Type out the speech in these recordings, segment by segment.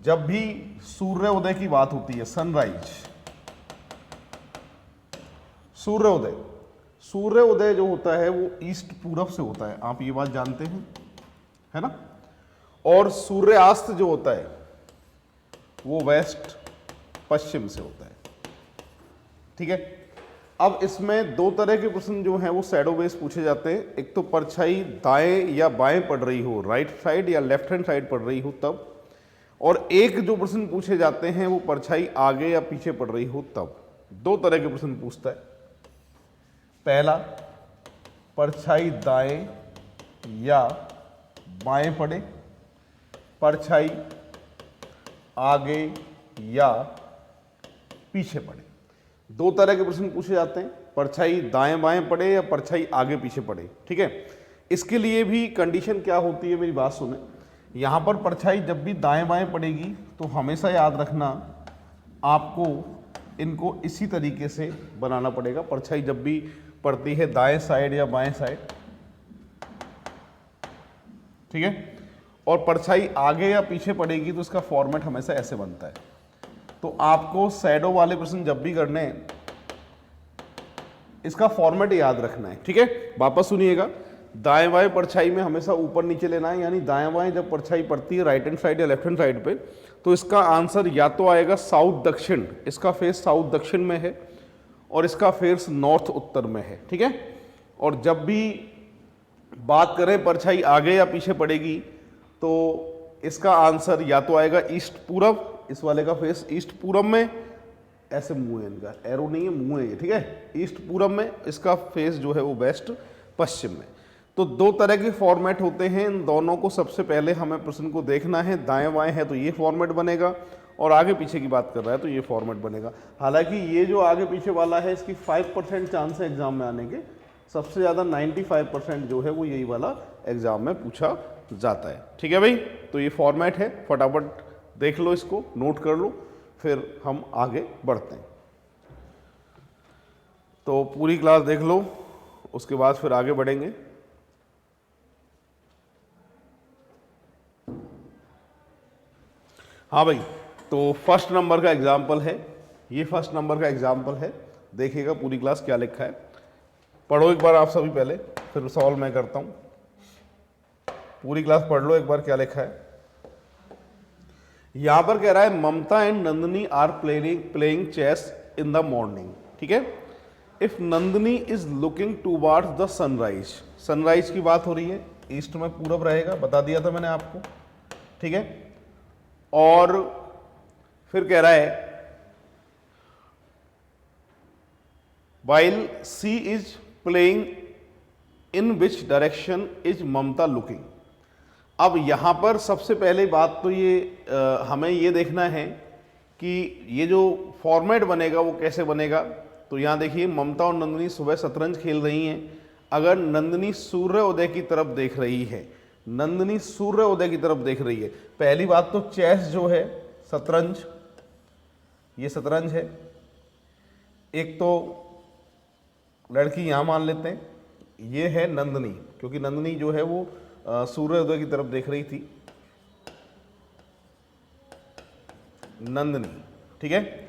जब भी सूर्योदय की बात होती है, सनराइज, सूर्योदय, सूर्योदय जो होता है वो ईस्ट पूरब से होता है, आप ये बात जानते हैं, है ना। और सूर्यास्त जो होता है वो वेस्ट पश्चिम से होता है, ठीक है। अब इसमें दो तरह के प्रश्न जो हैं वो शैडो बेस पूछे जाते हैं। एक तो परछाई दाएं या बाएं पड़ रही हो, राइट साइड या लेफ्ट हैंड साइड पड़ रही हो तब, और एक जो प्रश्न पूछे जाते हैं वो परछाई आगे या पीछे पड़ रही हो तब। दो तरह के प्रश्न पूछता है। पहला, परछाई दाएं या बाएं पड़े, परछाई आगे या पीछे पड़े। दो तरह के प्रश्न पूछे जाते हैं, परछाई दाएं बाएं पड़े या परछाई आगे पीछे पड़े, ठीक है। इसके लिए भी कंडीशन क्या होती है, मेरी बात सुने। यहां पर परछाई जब भी दाएं बाएं पड़ेगी तो हमेशा याद रखना आपको इनको इसी तरीके से बनाना पड़ेगा। परछाई जब भी पड़ती है दाएं साइड या बाएं साइड, ठीक है, और परछाई आगे या पीछे पड़ेगी तो इसका फॉर्मेट हमेशा ऐसे बनता है। तो आपको शैडो वाले प्रश्न जब भी करने हैं इसका फॉर्मेट याद रखना है, ठीक है। वापस सुनिएगा, दाएं बाएं परछाई में हमेशा ऊपर नीचे लेना है, यानी दाएं बाएं जब परछाई पड़ती है राइट हैंड साइड या लेफ्ट हैंड साइड पे, तो इसका आंसर या तो आएगा साउथ दक्षिण, इसका फेस साउथ दक्षिण में है और इसका फेस नॉर्थ उत्तर में है, ठीक है। और जब भी बात करें परछाई आगे या पीछे पड़ेगी तो इसका आंसर या तो आएगा ईस्ट पूरब, इस वाले का फेस ईस्ट पूरब में, ऐसे मुंह है इनका, एरो नहीं है, मुंह है ये, ठीक है, ईस्ट पूरब में, इसका फेस जो है वो वेस्ट पश्चिम में। तो दो तरह के फॉर्मेट होते हैं, इन दोनों को सबसे पहले हमें प्रश्न को देखना है। दाएं बाएं है तो ये फॉर्मेट बनेगा, और आगे पीछे की बात कर रहा है तो ये फॉर्मेट बनेगा। हालांकि ये जो आगे पीछे वाला है इसकी 5% चांस है एग्जाम में आने के, सबसे ज़्यादा 95% जो है वो यही वाला एग्जाम में पूछा जाता है, ठीक है भाई। तो ये फॉर्मेट है, फटाफट देख लो, इसको नोट कर लो, फिर हम आगे बढ़ते हैं। तो पूरी क्लास देख लो, उसके बाद फिर आगे बढ़ेंगे। हाँ भाई, तो फर्स्ट नंबर का एग्जाम्पल है, ये फर्स्ट नंबर का एग्जाम्पल है, देखिएगा पूरी क्लास क्या लिखा है। पढ़ो एक बार आप सभी पहले, फिर सॉल्व मैं करता हूँ। पूरी क्लास पढ़ लो एक बार क्या लिखा है। यहां पर कह रहा है Mamata and Nandini are playing chess in the morning, ठीक है। If Nandini is looking towards the sunrise, sunrise की बात हो रही है, ईस्ट में पूरब रहेगा, बता दिया था मैंने आपको, ठीक है। और फिर कह रहा है while she is playing in which direction is Mamata looking. अब यहां पर सबसे पहले बात तो ये हमें ये देखना है कि ये जो फॉर्मेट बनेगा वो कैसे बनेगा। तो यहां देखिए, ममता और नंदिनी सुबह शतरंज खेल रही हैं। अगर नंदिनी सूर्योदय की तरफ देख रही है, नंदिनी सूर्योदय की तरफ देख रही है, पहली बात तो चेस जो है, शतरंज, ये शतरंज है। एक तो लड़की यहां मान लेते हैं, ये है नंदिनी, क्योंकि नंदिनी जो है वो सूर्योदय की तरफ देख रही थी, नंदिनी, ठीक है।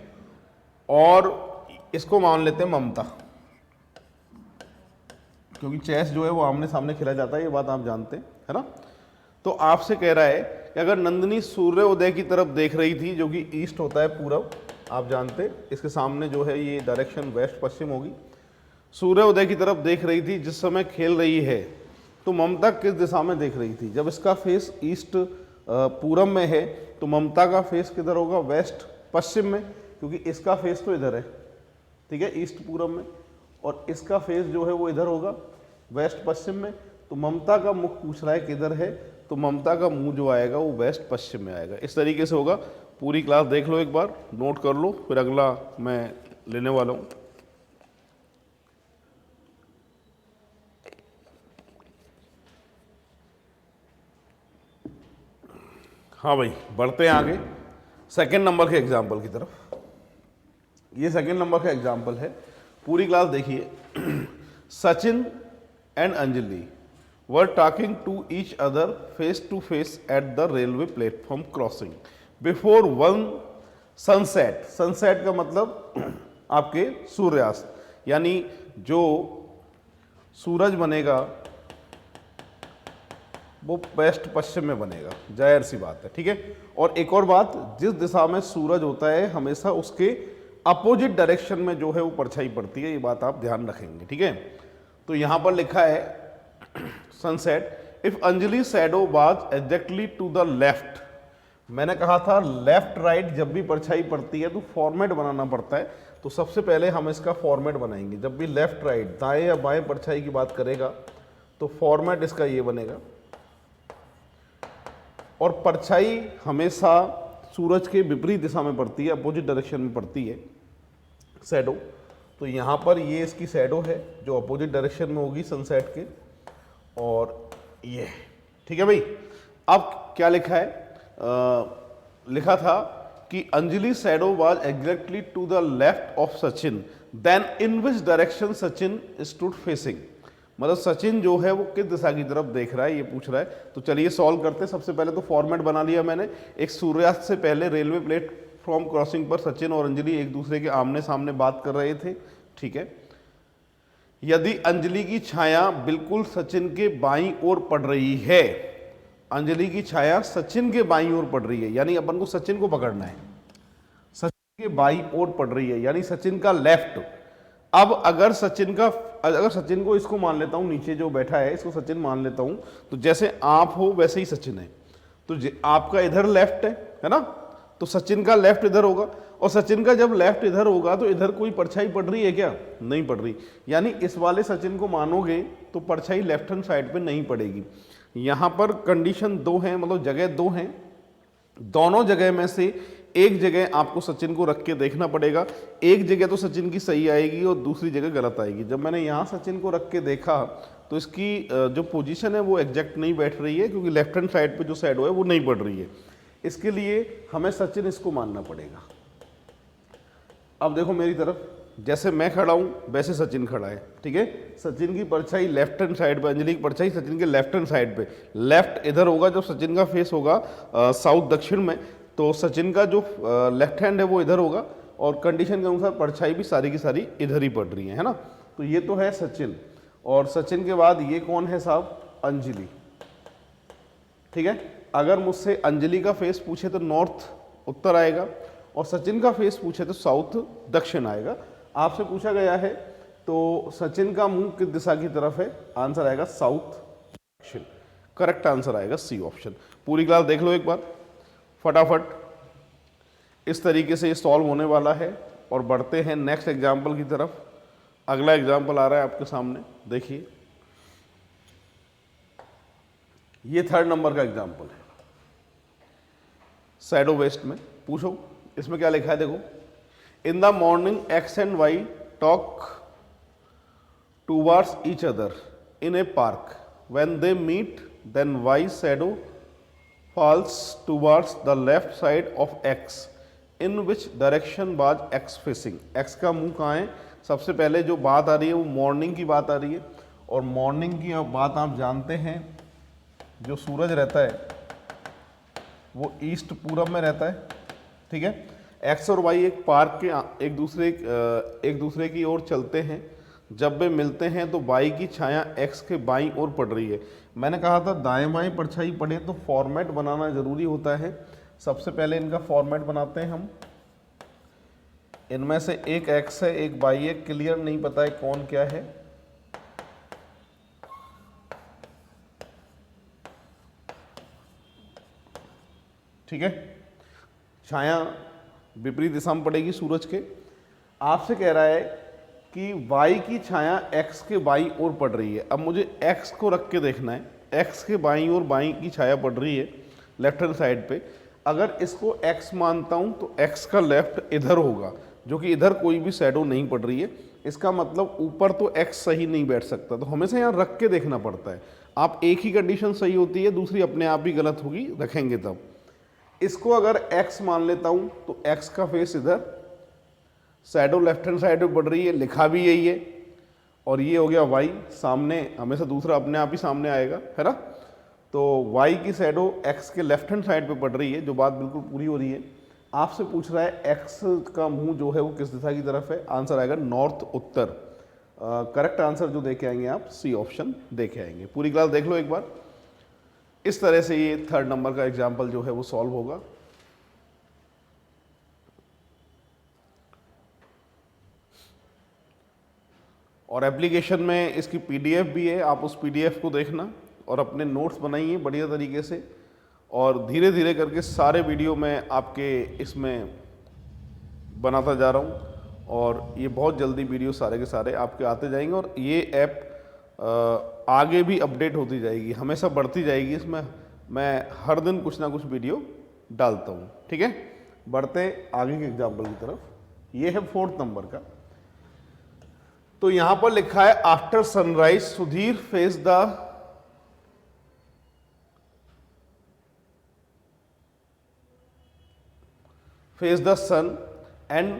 और इसको मान लेते हैं ममता, क्योंकि चेस जो है वो आमने सामने खेला जाता है, ये बात आप जानते हैं, है ना। तो आपसे कह रहा है कि अगर नंदिनी सूर्योदय की तरफ देख रही थी, जो कि ईस्ट होता है पूरब, आप जानते हैं, इसके सामने जो है ये डायरेक्शन वेस्ट पश्चिम होगी, सूर्योदय की तरफ देख रही थी जिस समय खेल रही है, तो ममता किस दिशा में देख रही थी। जब इसका फेस ईस्ट पूरब में है तो ममता का फेस किधर होगा, वेस्ट पश्चिम में, क्योंकि इसका फेस तो इधर है, ठीक है, ईस्ट पूरब में, और इसका फेस जो है वो इधर होगा वेस्ट पश्चिम में। तो ममता का मुख पूछ रहा है किधर है, तो ममता का मुंह जो आएगा वो वेस्ट पश्चिम में आएगा। इस तरीके से होगा। पूरी क्लास देख लो एक बार, नोट कर लो, फिर अगला मैं लेने वाला हूँ। हाँ भाई, बढ़ते हैं आगे सेकंड नंबर के एग्जाम्पल की तरफ। ये सेकंड नंबर का एग्जाम्पल है, पूरी क्लास देखिए। Sachin and Anjali were talking to each other face to face at the railway platform crossing before one sunset. Sunset का मतलब आपके सूर्यास्त, यानी जो सूरज बनेगा वो वेस्ट पश्चिम में बनेगा, जाहिर सी बात है, ठीक है। और एक और बात, जिस दिशा में सूरज होता है हमेशा उसके अपोजिट डायरेक्शन में जो है वो परछाई पड़ती है, ये बात आप ध्यान रखेंगे, ठीक है। तो यहां पर लिखा है sunset, if Anjali shadow was exactly to the left. मैंने कहा था लेफ्ट राइट जब भी परछाई पड़ती है तो फॉर्मेट बनाना पड़ता है, तो सबसे पहले हम इसका फॉर्मेट बनाएंगे। जब भी लेफ्ट राइट दाएं या बाएं परछाई की बात करेगा तो फॉर्मेट इसका ये बनेगा, और परछाई हमेशा सूरज के विपरीत दिशा में पड़ती है, अपोजिट डायरेक्शन में पड़ती है शैडो। तो यहाँ पर ये इसकी शैडो है जो अपोजिट डायरेक्शन में होगी सनसेट के, और ये, ठीक है भाई। अब क्या लिखा है, लिखा था कि Anjali shadow was exactly to the left of Sachin, then in which direction Sachin stood facing. मतलब सचिन जो है वो किस दिशा की तरफ देख रहा है ये पूछ रहा है। तो चलिए सॉल्व करते हैं। सबसे पहले तो फॉर्मेट बना लिया मैंने। एक सूर्यास्त से पहले रेलवे प्लेटफॉर्म क्रॉसिंग पर सचिन और अंजलि एक दूसरे के आमने सामने बात कर रहे थे, ठीक है। यदि अंजलि की छाया बिल्कुल सचिन के बाईं ओर पड़ रही है, अंजलि की छाया सचिन के बाईं ओर पड़ रही है, यानी अपन को सचिन को पकड़ना है, सचिन के बाईं ओर पड़ रही है यानी सचिन का लेफ्ट। अब अगर सचिन को इसको मान लेता हूं, नीचे जो बैठा है इसको सचिन मान लेता हूं, तो जैसे आप हो वैसे ही सचिन है, तो आपका इधर लेफ्ट है ना, तो सचिन का लेफ्ट इधर होगा, और सचिन का जब लेफ्ट इधर होगा तो इधर कोई परछाई पड़ रही है क्या? नहीं पड़ रही, यानी इस वाले सचिन को मानोगे तो परछाई लेफ्ट हैंड साइड पे नहीं पड़ेगी। यहां पर कंडीशन दो है, मतलब जगह दो हैं, दोनों जगह में से एक जगह आपको सचिन को रख के देखना पड़ेगा। एक जगह तो सचिन की सही आएगी और दूसरी जगह गलत आएगी। जब मैंने यहाँ सचिन को रख के देखा तो इसकी जो पोजीशन है वो एग्जैक्ट नहीं बैठ रही है, क्योंकि लेफ्ट हैंड साइड पे जो शैडो है वो नहीं पड़ रही है। इसके लिए हमें सचिन इसको मानना पड़ेगा। अब देखो मेरी तरफ, जैसे मैं खड़ा हूँ वैसे सचिन खड़ा है, ठीक है। सचिन की परछाई लेफ्ट हैंड साइड पे, अंजलि की परछाई सचिन के लेफ्ट हैंड साइड पे, लेफ्ट इधर होगा जब सचिन का फेस होगा साउथ दक्षिण में, तो सचिन का जो लेफ्ट हैंड है वो इधर होगा, और कंडीशन के अनुसार परछाई भी सारी की सारी इधर ही पड़ रही है ना। तो ये तो है सचिन, और सचिन के बाद ये कौन है साहब? अंजलि, ठीक है। अगर मुझसे अंजलि का फेस पूछे तो नॉर्थ उत्तर आएगा, और सचिन का फेस पूछे तो साउथ दक्षिण आएगा। आपसे पूछा गया है तो सचिन का मुंह किस दिशा की तरफ है? आंसर आएगा साउथ दक्षिण, करेक्ट आंसर आएगा सी ऑप्शन। पूरी क्लास देख लो एक बार फटाफट। इस तरीके से ये सॉल्व होने वाला है, और बढ़ते हैं नेक्स्ट एग्जाम्पल की तरफ। अगला एग्जाम्पल आ रहा है आपके सामने, देखिए ये 3rd नंबर का एग्जाम्पल है शैडो वेस्ट में। पूछो इसमें क्या लिखा है, देखो। In the morning X and Y talk towards each other in a park, when they meet then Y shadow falls towards the left side of x, in which direction was x facing। x का मुंह कहाँ है? सबसे पहले जो बात आ रही है वो मॉर्निंग की बात आ रही है, और मॉर्निंग की बात आप जानते हैं, जो सूरज रहता है वो ईस्ट पूरब में रहता है, ठीक है। x और y एक पार्क के एक दूसरे की ओर चलते हैं। जब वे मिलते हैं तो y की छाया x के बाईं ओर पड़ रही है। मैंने कहा था दाएं बाएं परछाई पड़े तो फॉर्मेट बनाना जरूरी होता है। सबसे पहले इनका फॉर्मेट बनाते हैं हम। इनमें से एक x है एक y है, क्लियर नहीं पता है कौन क्या है। ठीक है, छाया विपरीत दिशा में पड़ेगी सूरज के। आपसे कह रहा है कि y की छाया x के बाईं ओर पड़ रही है। अब मुझे x को रख के देखना है, x के बाईं ओर बाईं की छाया पड़ रही है लेफ्ट हैंड साइड पे। अगर इसको x मानता हूं तो x का लेफ्ट इधर होगा, जो कि इधर कोई भी शैडो नहीं पड़ रही है। इसका मतलब ऊपर तो x सही नहीं बैठ सकता, तो हमेशा यहाँ रख के देखना पड़ता है। आप एक ही कंडीशन सही होती है, दूसरी अपने आप ही गलत होगी, रखेंगे तब। इसको अगर x मान लेता हूं तो x का फेस इधर, शैडो लेफ्ट हैंड साइड पे पड़ रही है, लिखा भी यही है। और ये हो गया y, सामने हमेशा दूसरा अपने आप ही सामने आएगा, है ना। तो y की शैडो x के लेफ्ट हैंड साइड पे पड़ रही है, जो बात बिल्कुल पूरी हो रही है। आपसे पूछ रहा है x का मुंह जो है वो किस दिशा की तरफ है, आंसर आएगा नॉर्थ उत्तर। करेक्ट आंसर जो देके आएंगे आप सी ऑप्शन देके आएंगे। पूरी क्लास देख लो एक बार। इस तरह से ये 3rd नंबर का एग्जाम्पल जो है वो सॉल्व होगा। और एप्लीकेशन में इसकी पीडीएफ भी है, आप उस पीडीएफ को देखना और अपने नोट्स बनाइए बढ़िया तरीके से। और धीरे धीरे करके सारे वीडियो मैं आपके इसमें बनाता जा रहा हूँ और ये बहुत जल्दी वीडियो सारे के सारे आपके आते जाएंगे। और ये ऐप आगे भी अपडेट होती जाएगी, हमेशा बढ़ती जाएगी। इसमें मैं हर दिन कुछ ना कुछ वीडियो डालता हूँ, ठीक है। बढ़ते आगे के एग्जाम्पल की तरफ। ये है 4th नंबर का। तो यहां पर लिखा है after sunrise Sudhir face the sun and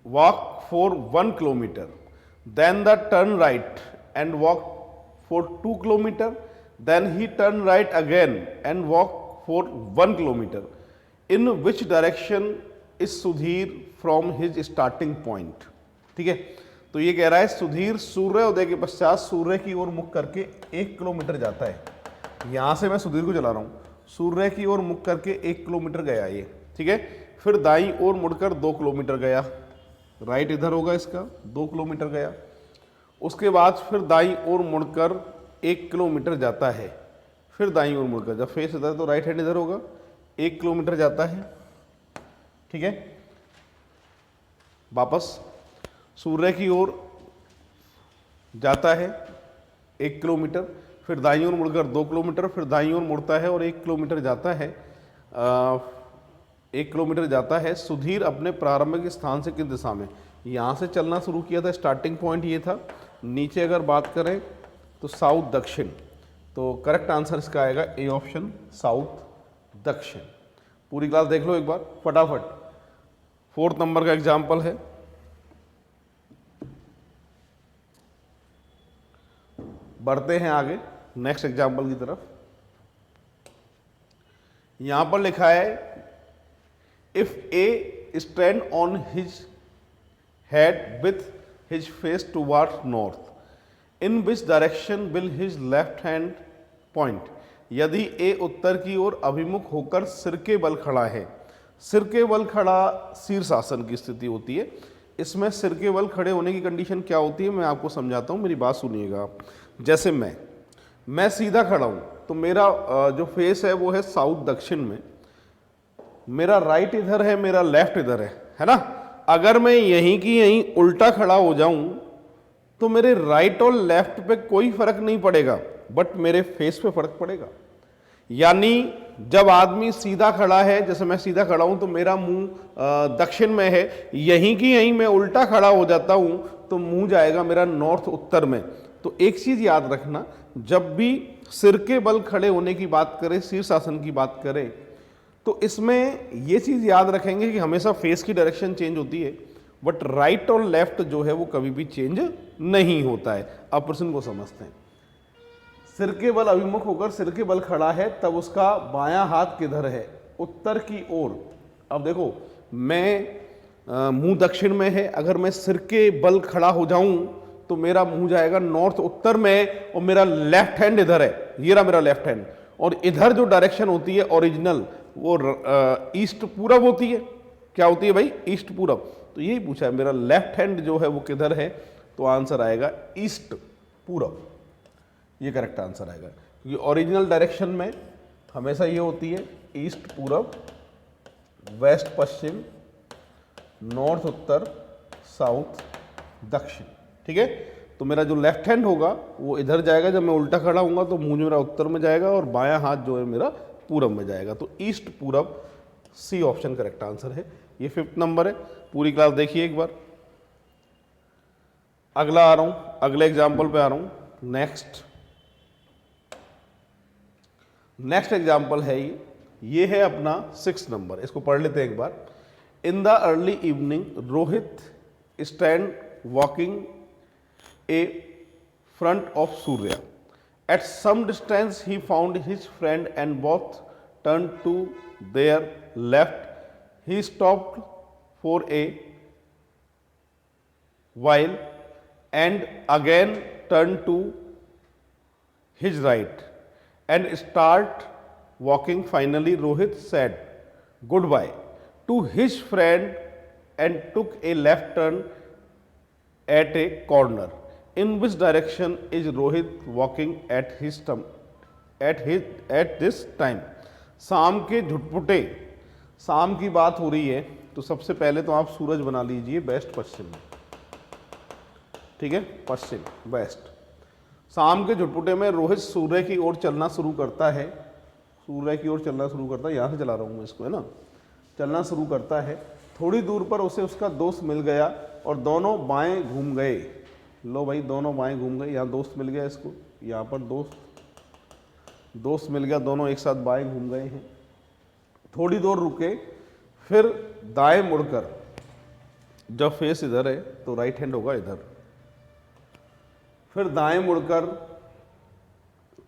walk for 1 kilometre, then the turn right and walk for 2 kilometre, then he turn right again and walk for 1 kilometre. In which direction is Sudhir from his starting point. ठीक है, तो ये कह रहा है सुधीर सूर्योदय के पश्चात सूर्य की ओर मुख करके 1 किलोमीटर जाता है। यहां से मैं सुधीर को चला रहा हूं, सूर्य की ओर मुख करके 1 किलोमीटर गया ये, ठीक है। फिर दाईं ओर मुड़कर 2 किलोमीटर गया, राइट इधर होगा इसका, 2 किलोमीटर गया। उसके बाद फिर दाईं ओर मुड़कर 1 किलोमीटर जाता है, फिर दाईं ओर मुड़कर, जब फेस इधर तो राइट हैंड इधर होगा, 1 किलोमीटर जाता है, ठीक है। वापस सूर्य की ओर जाता है 1 किलोमीटर, फिर दाईं ओर मुड़कर 2 किलोमीटर, फिर दाईं ओर मुड़ता है और 1 किलोमीटर जाता है। 1 किलोमीटर जाता है। सुधीर अपने प्रारंभिक स्थान से किस दिशा में, यहाँ से चलना शुरू किया था, स्टार्टिंग पॉइंट ये था। नीचे अगर बात करें तो साउथ दक्षिण, तो करेक्ट आंसर इसका आएगा ए ऑप्शन, साउथ दक्षिण। पूरी क्लास देख लो एक बार फटाफट। 4th नंबर का एग्जाम्पल है। बढ़ते हैं आगे नेक्स्ट एग्जाम्पल की तरफ। यहां पर लिखा है if A stand on his head with his face towards north, in which direction will his left hand point. यदि ए उत्तर की ओर अभिमुख होकर सिर के बल खड़ा है। सिर के बल खड़ा शीर्षासन की स्थिति होती है। इसमें सिर के बल खड़े होने की कंडीशन क्या होती है मैं आपको समझाता हूं, मेरी बात सुनिएगा आप। जैसे मैं सीधा खड़ा हूं तो मेरा जो फेस है वो है साउथ दक्षिण में, मेरा राइट इधर है, मेरा लेफ्ट इधर है ना। अगर मैं यहीं की यहीं उल्टा खड़ा हो जाऊं तो मेरे राइट और लेफ्ट पे कोई फर्क नहीं पड़ेगा, बट मेरे फेस पे फर्क पड़ेगा। यानी जब आदमी सीधा खड़ा है, जैसे मैं सीधा खड़ा हूं तो मेरा मुंह दक्षिण में है, यहीं की यहीं मैं उल्टा खड़ा हो जाता हूं तो मुंह जाएगा मेरा नॉर्थ उत्तर में। तो एक चीज याद रखना, जब भी सिर के बल खड़े होने की बात करें, शीर्षासन की बात करें, तो इसमें ये चीज याद रखेंगे कि हमेशा फेस की डायरेक्शन चेंज होती है, बट राइट और लेफ्ट जो है वो कभी भी चेंज नहीं होता है। अब प्रश्न को समझते हैं। सिर के बल अभिमुख होकर सिर के बल खड़ा है, तब उसका बायां हाथ किधर है, उत्तर की ओर। अब देखो मैं मुंह दक्षिण में है, अगर मैं सिर के बल खड़ा हो जाऊं तो मेरा मुंह जाएगा नॉर्थ उत्तर में और मेरा लेफ्ट हैंड इधर है, ये रहा मेरा लेफ्ट हैंड। और इधर जो डायरेक्शन होती है ओरिजिनल वो ईस्ट पूरब होती है। क्या होती है भाई, ईस्ट पूरब। तो यही पूछा है मेरा लेफ्ट हैंड जो है वो किधर है, तो आंसर आएगा ईस्ट पूरब, ये करेक्ट आंसर आएगा। क्योंकि ओरिजिनल डायरेक्शन में हमेशा ये होती है ईस्ट पूरब, वेस्ट पश्चिम, नॉर्थ उत्तर, साउथ दक्षिण, ठीक है। तो मेरा जो लेफ्ट हैंड होगा वो इधर जाएगा, जब मैं उल्टा खड़ा हूंगा तो मुंह मेरा उत्तर में जाएगा और बायां हाथ जो है मेरा पूरब में जाएगा। तो ईस्ट पूरब, सी ऑप्शन करेक्ट आंसर है। ये 5th नंबर है। पूरी क्लास देखिए एक बार। अगला आ रहा हूं, अगले एग्जाम्पल पे आ रहा हूं। नेक्स्ट एग्जाम्पल है ये है अपना 6th नंबर। इसको पढ़ लेते हैं एक बार। In the early evening Rohit stand walking a front of Surya At some distance he found his friend and both turned to their left. He stopped for a while and again turned to his right and start walking. Finally Rohit said goodbye to his friend and took a left turn at a corner. In which direction is Rohit walking at this time? शाम के झुटपुटे, शाम की बात हो रही है तो सबसे पहले तो आप सूरज बना लीजिए वेस्ट पश्चिम में, ठीक है, पश्चिम वेस्ट। शाम के झुटपुटे में रोहित सूर्य की ओर चलना शुरू करता है, सूर्य की ओर चलना शुरू करता है, यहाँ से चला रहा हूँ मैं इसको, है ना, चलना शुरू करता है। थोड़ी दूर पर उसे उसका दोस्त मिल गया और दोनों बाएं घूम गए। लो भाई, दोनों बाएं घूम गए, यहाँ दोस्त मिल गया इसको, यहाँ पर दोस्त मिल गया, दोनों एक साथ बाएं घूम गए हैं। थोड़ी दूर रुके, फिर दाएं मुड़कर, जब फेस इधर है तो राइट हैंड होगा इधर, फिर दाएं मुड़कर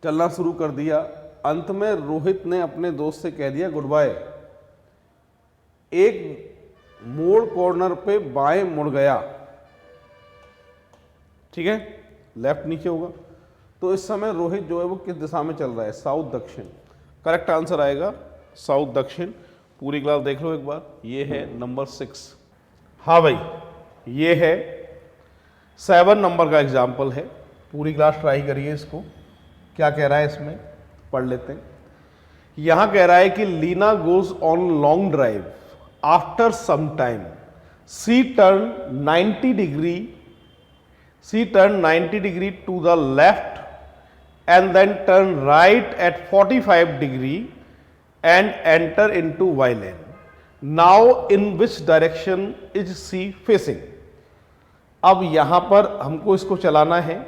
चलना शुरू कर दिया। अंत में रोहित ने अपने दोस्त से कह दिया गुड बाय। एक मोड़ कॉर्नर पे बाएं मुड़ गया, ठीक है, लेफ्ट नीचे होगा। तो इस समय रोहित जो है वो किस दिशा में चल रहा है? साउथ दक्षिण। करेक्ट आंसर आएगा साउथ दक्षिण। पूरी क्लास देख लो एक बार, ये है नंबर 6। हाँ भाई, ये है 7 नंबर का एग्जाम्पल है। पूरी क्लास ट्राई करिए इसको, क्या कह रहा है इसमें, पढ़ लेते हैं। यहां कह रहा है कि Leena goes on long drive after some time she turn 90 degree to the left and then turn right at 45 degree and enter into Y lane. Now in which direction is she facing? अब यहां पर हमको इसको चलाना है,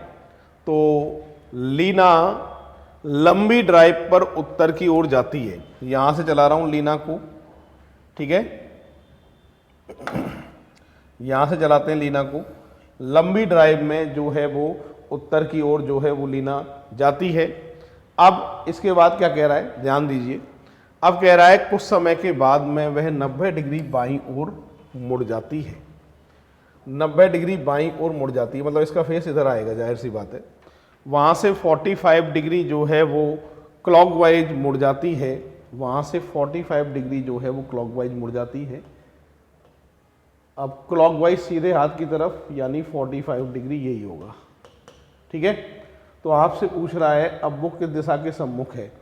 तो लीना लंबी drive पर उत्तर की ओर जाती है। यहां से चला रहा हूं लीना को, ठीक है, यहां से चलाते हैं लीना को। लंबी ड्राइव में जो है वो उत्तर की ओर जो है वो लीना जाती है। अब इसके बाद क्या कह रहा है, ध्यान दीजिए। अब कह रहा है कुछ समय के बाद में वह 90 डिग्री बाईं ओर मुड़ जाती है। 90 डिग्री बाईं ओर मुड़ जाती है, मतलब इसका फेस इधर आएगा, जाहिर सी बात है। वहाँ से 45 डिग्री जो है वो क्लॉकवाइज मुड़ जाती है, वहाँ से 45 डिग्री जो है वो क्लॉकवाइज मुड़ जाती है। अब क्लॉकवाइज सीधे हाथ की तरफ, यानी 45 डिग्री यही होगा, ठीक है। तो आपसे पूछ रहा है अब वो किस दिशा के सम्मुख है।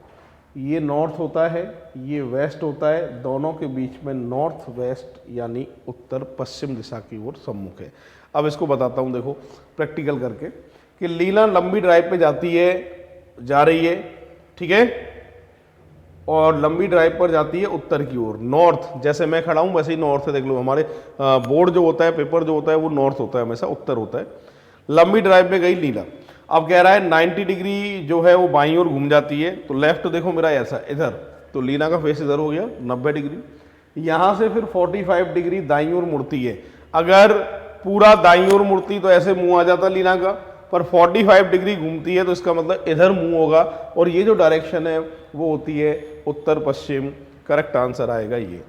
ये नॉर्थ होता है, ये वेस्ट होता है, दोनों के बीच में नॉर्थ वेस्ट यानी उत्तर पश्चिम दिशा की ओर सम्मुख है। अब इसको बताता हूँ, देखो प्रैक्टिकल करके, कि लीना लंबी ड्राइव पे जा रही है, ठीक है, और लंबी ड्राइव पर जाती है उत्तर की ओर, नॉर्थ। जैसे मैं खड़ा हूँ वैसे ही नॉर्थ है, देख लो हमारे बोर्ड जो होता है, पेपर जो होता है वो नॉर्थ होता है, हमेशा उत्तर होता है। लंबी ड्राइव पे गई लीना। अब कह रहा है 90 डिग्री जो है वो बाईं ओर घूम जाती है, तो लेफ्ट देखो मेरा ऐसा इधर, तो लीना का फेस इधर हो गया 90 डिग्री। यहाँ से फिर 45 डिग्री दाईं ओर मुड़ती है। अगर पूरा दाईं ओर मुड़ती तो ऐसे मुंह आ जाता लीना का, पर 45 डिग्री घूमती है तो इसका मतलब इधर मुंह होगा, और ये जो डायरेक्शन है वो होती है उत्तर पश्चिम। करेक्ट आंसर आएगा ये।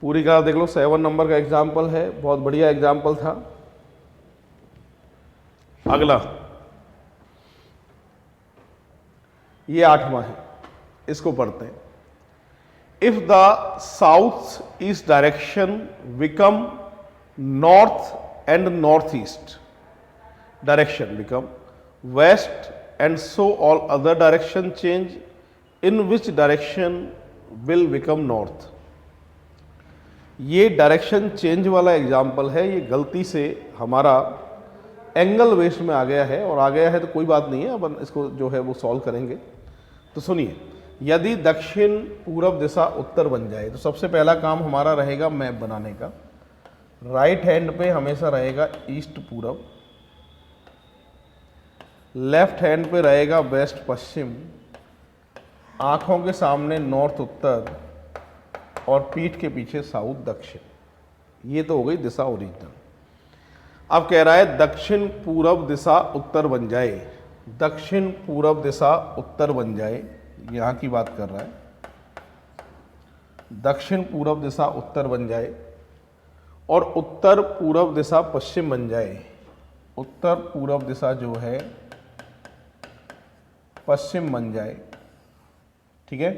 पूरी क्लास देख लो, 7 नंबर का एग्जाम्पल है, बहुत बढ़िया एग्जाम्पल था। अगला ये 8वां है, इसको पढ़ते हैं। If the south east direction become north and north east direction become west and so all other direction change, in which direction will become north. ये डायरेक्शन चेंज वाला एग्जाम्पल है, ये गलती से हमारा एंगल बेस्ड में आ गया है, और आ गया है तो कोई बात नहीं है, अपन इसको जो है वो सॉल्व करेंगे। तो सुनिए, यदि दक्षिण पूरब दिशा उत्तर बन जाए तो सबसे पहला काम हमारा रहेगा मैप बनाने का। राइट हैंड पे हमेशा रहेगा ईस्ट पूरब, लेफ्ट हैंड पे रहेगा वेस्ट पश्चिम, आंखों के सामने नॉर्थ उत्तर, और पीठ के पीछे साउथ दक्षिण। ये तो हो गई दिशा ओरिजिनल। अब कह रहा है दक्षिण पूरब दिशा उत्तर बन जाए, दक्षिण पूरब दिशा उत्तर बन जाए, यहाँ की बात कर रहा है, दक्षिण पूरब दिशा उत्तर बन जाए और उत्तर पूरब दिशा पश्चिम बन जाए, उत्तर पूरब दिशा जो है पश्चिम बन जाए, ठीक है,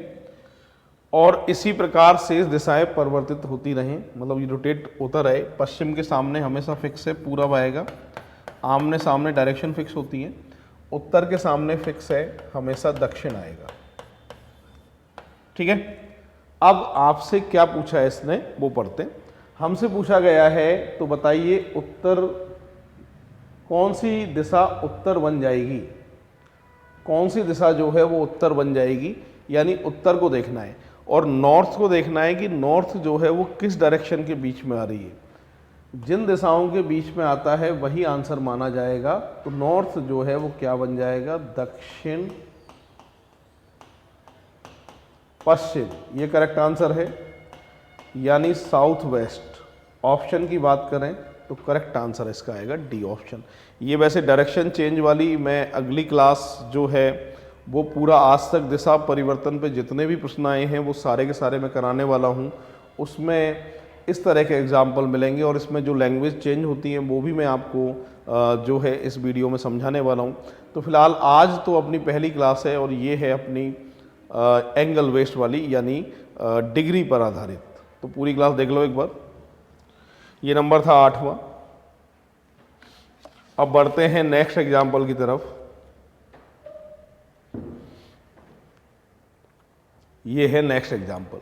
और इसी प्रकार शेष दिशाएं परिवर्तित होती रहें, मतलब ये रोटेट होता रहे। पश्चिम के सामने हमेशा फिक्स है, पूरब आएगा, आमने सामने डायरेक्शन फिक्स होती है, उत्तर के सामने फिक्स है, हमेशा दक्षिण आएगा, ठीक है। अब आपसे क्या पूछा है इसने वो पढ़ते हैं। हमसे पूछा गया है तो बताइए उत्तर, कौन सी दिशा उत्तर बन जाएगी, कौन सी दिशा जो है वो उत्तर बन जाएगी, यानी उत्तर को देखना है और नॉर्थ को देखना है कि नॉर्थ जो है वो किस डायरेक्शन के बीच में आ रही है। जिन दिशाओं के बीच में आता है वही आंसर माना जाएगा। तो नॉर्थ जो है वो क्या बन जाएगा, दक्षिण पश्चिम, ये करेक्ट आंसर है, यानी साउथ वेस्ट। ऑप्शन की बात करें तो करेक्ट आंसर इसका आएगा डी ऑप्शन। ये वैसे डायरेक्शन चेंज वाली मैं अगली क्लास जो है वो पूरा आज तक दिशा परिवर्तन पे जितने भी प्रश्न आए हैं वो सारे के सारे मैं कराने वाला हूँ। उसमें इस तरह के एग्जाम्पल मिलेंगे और इसमें जो लैंग्वेज चेंज होती हैं वो भी मैं आपको जो है इस वीडियो में समझाने वाला हूँ। तो फिलहाल आज तो अपनी पहली क्लास है और ये है अपनी एंगल वेस्ट वाली, यानी डिग्री पर आधारित। तो पूरी क्लास देख लो एक बार। ये नंबर था 8वां। अब बढ़ते हैं नेक्स्ट एग्जाम्पल की तरफ। ये है नेक्स्ट एग्जाम्पल।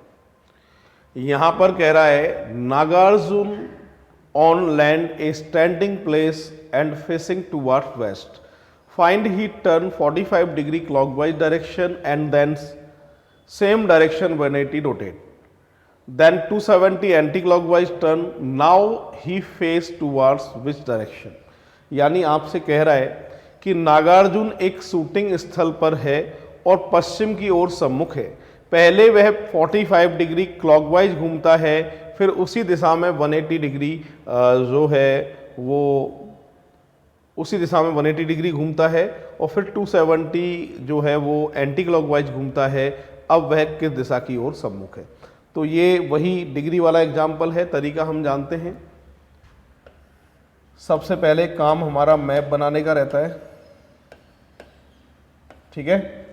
यहां पर कह रहा है Nagarjun on land a standing place and facing towards west, find he turn 45 degree clockwise direction and then same direction 180 rotate, then 270 anti clockwise turn, now he face towards which direction. यानी आपसे कह रहा है कि नागार्जुन एक शूटिंग स्थल पर है और पश्चिम की ओर सम्मुख है। पहले वह 45 डिग्री क्लॉकवाइज घूमता है, फिर उसी दिशा में 180 डिग्री जो है वो उसी दिशा में 180 डिग्री घूमता है और फिर 270 जो है वो एंटी क्लॉकवाइज घूमता है। अब वह किस दिशा की ओर सम्मुख है। तो ये वही डिग्री वाला एग्जाम्पल है। तरीका हम जानते हैं। सबसे पहले काम हमारा मैप बनाने का रहता है, ठीक है,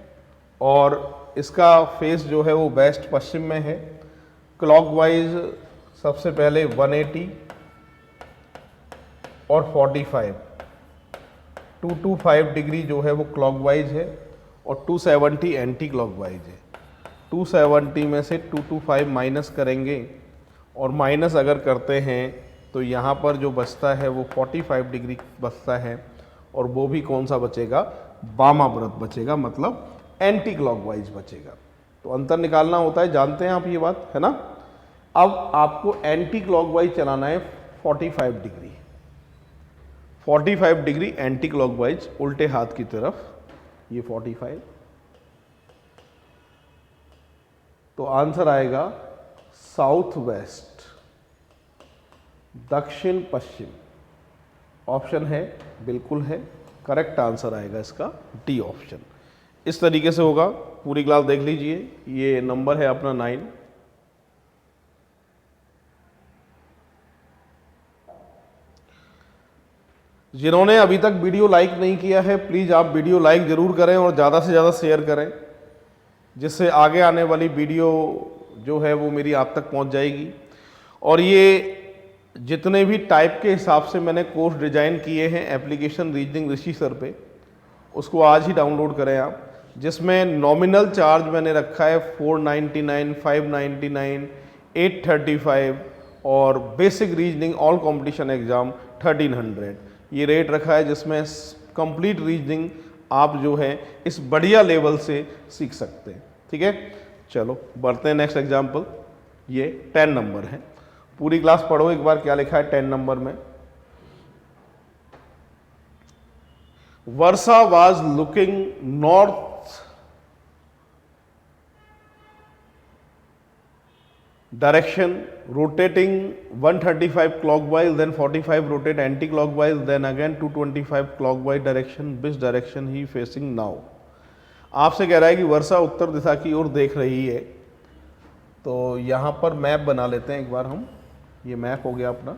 और इसका फेस जो है वो वेस्ट पश्चिम में है। क्लॉकवाइज सबसे पहले 180 और 45, 225 डिग्री जो है वो क्लॉकवाइज है और 270 एंटी क्लॉकवाइज है। 270 में से 225 माइनस करेंगे और माइनस अगर करते हैं तो यहाँ पर जो बचता है वो 45 डिग्री बचता है और वो भी कौन सा बचेगा, वामाव्रत बचेगा, मतलब एंटी क्लॉकवाइज बचेगा। तो अंतर निकालना होता है, जानते हैं आप ये बात, है ना। अब आपको एंटी क्लॉकवाइज चलाना है 45 डिग्री, 45 डिग्री एंटी क्लॉकवाइज उल्टे हाथ की तरफ, ये 45। तो आंसर आएगा साउथ वेस्ट, दक्षिण पश्चिम। ऑप्शन है, बिल्कुल है, करेक्ट आंसर आएगा इसका डी ऑप्शन। इस तरीके से होगा। पूरी क्लास देख लीजिए। ये नंबर है अपना 9। जिन्होंने अभी तक वीडियो लाइक नहीं किया है प्लीज आप वीडियो लाइक जरूर करें और ज़्यादा से ज़्यादा शेयर करें, जिससे आगे आने वाली वीडियो जो है वो मेरी आप तक पहुंच जाएगी। और ये जितने भी टाइप के हिसाब से मैंने कोर्स डिजाइन किए हैं एप्लीकेशन रीजनिंग ऋषि सर पे, उसको आज ही डाउनलोड करें आप, जिसमें नॉमिनल चार्ज मैंने रखा है 499, 599, 835 और basic reasoning all competition exam 1300 ये रेट रखा है, जिसमें कंप्लीट रीजनिंग आप जो है इस बढ़िया लेवल से सीख सकते हैं। ठीक है, चलो बढ़ते हैं नेक्स्ट एग्जाम्पल। ये 10 नंबर है। पूरी क्लास पढ़ो एक बार क्या लिखा है 10 नंबर में। वर्षा was looking direction rotating 135 clockwise, then 45 rotate anti-clockwise, then again 225 clockwise direction. Which direction he facing now? आपसे कह रहा है कि वर्षा उत्तर दिशा की ओर देख रही है। तो यहाँ पर मैप बना लेते हैं एक बार हम। ये मैप हो गया अपना।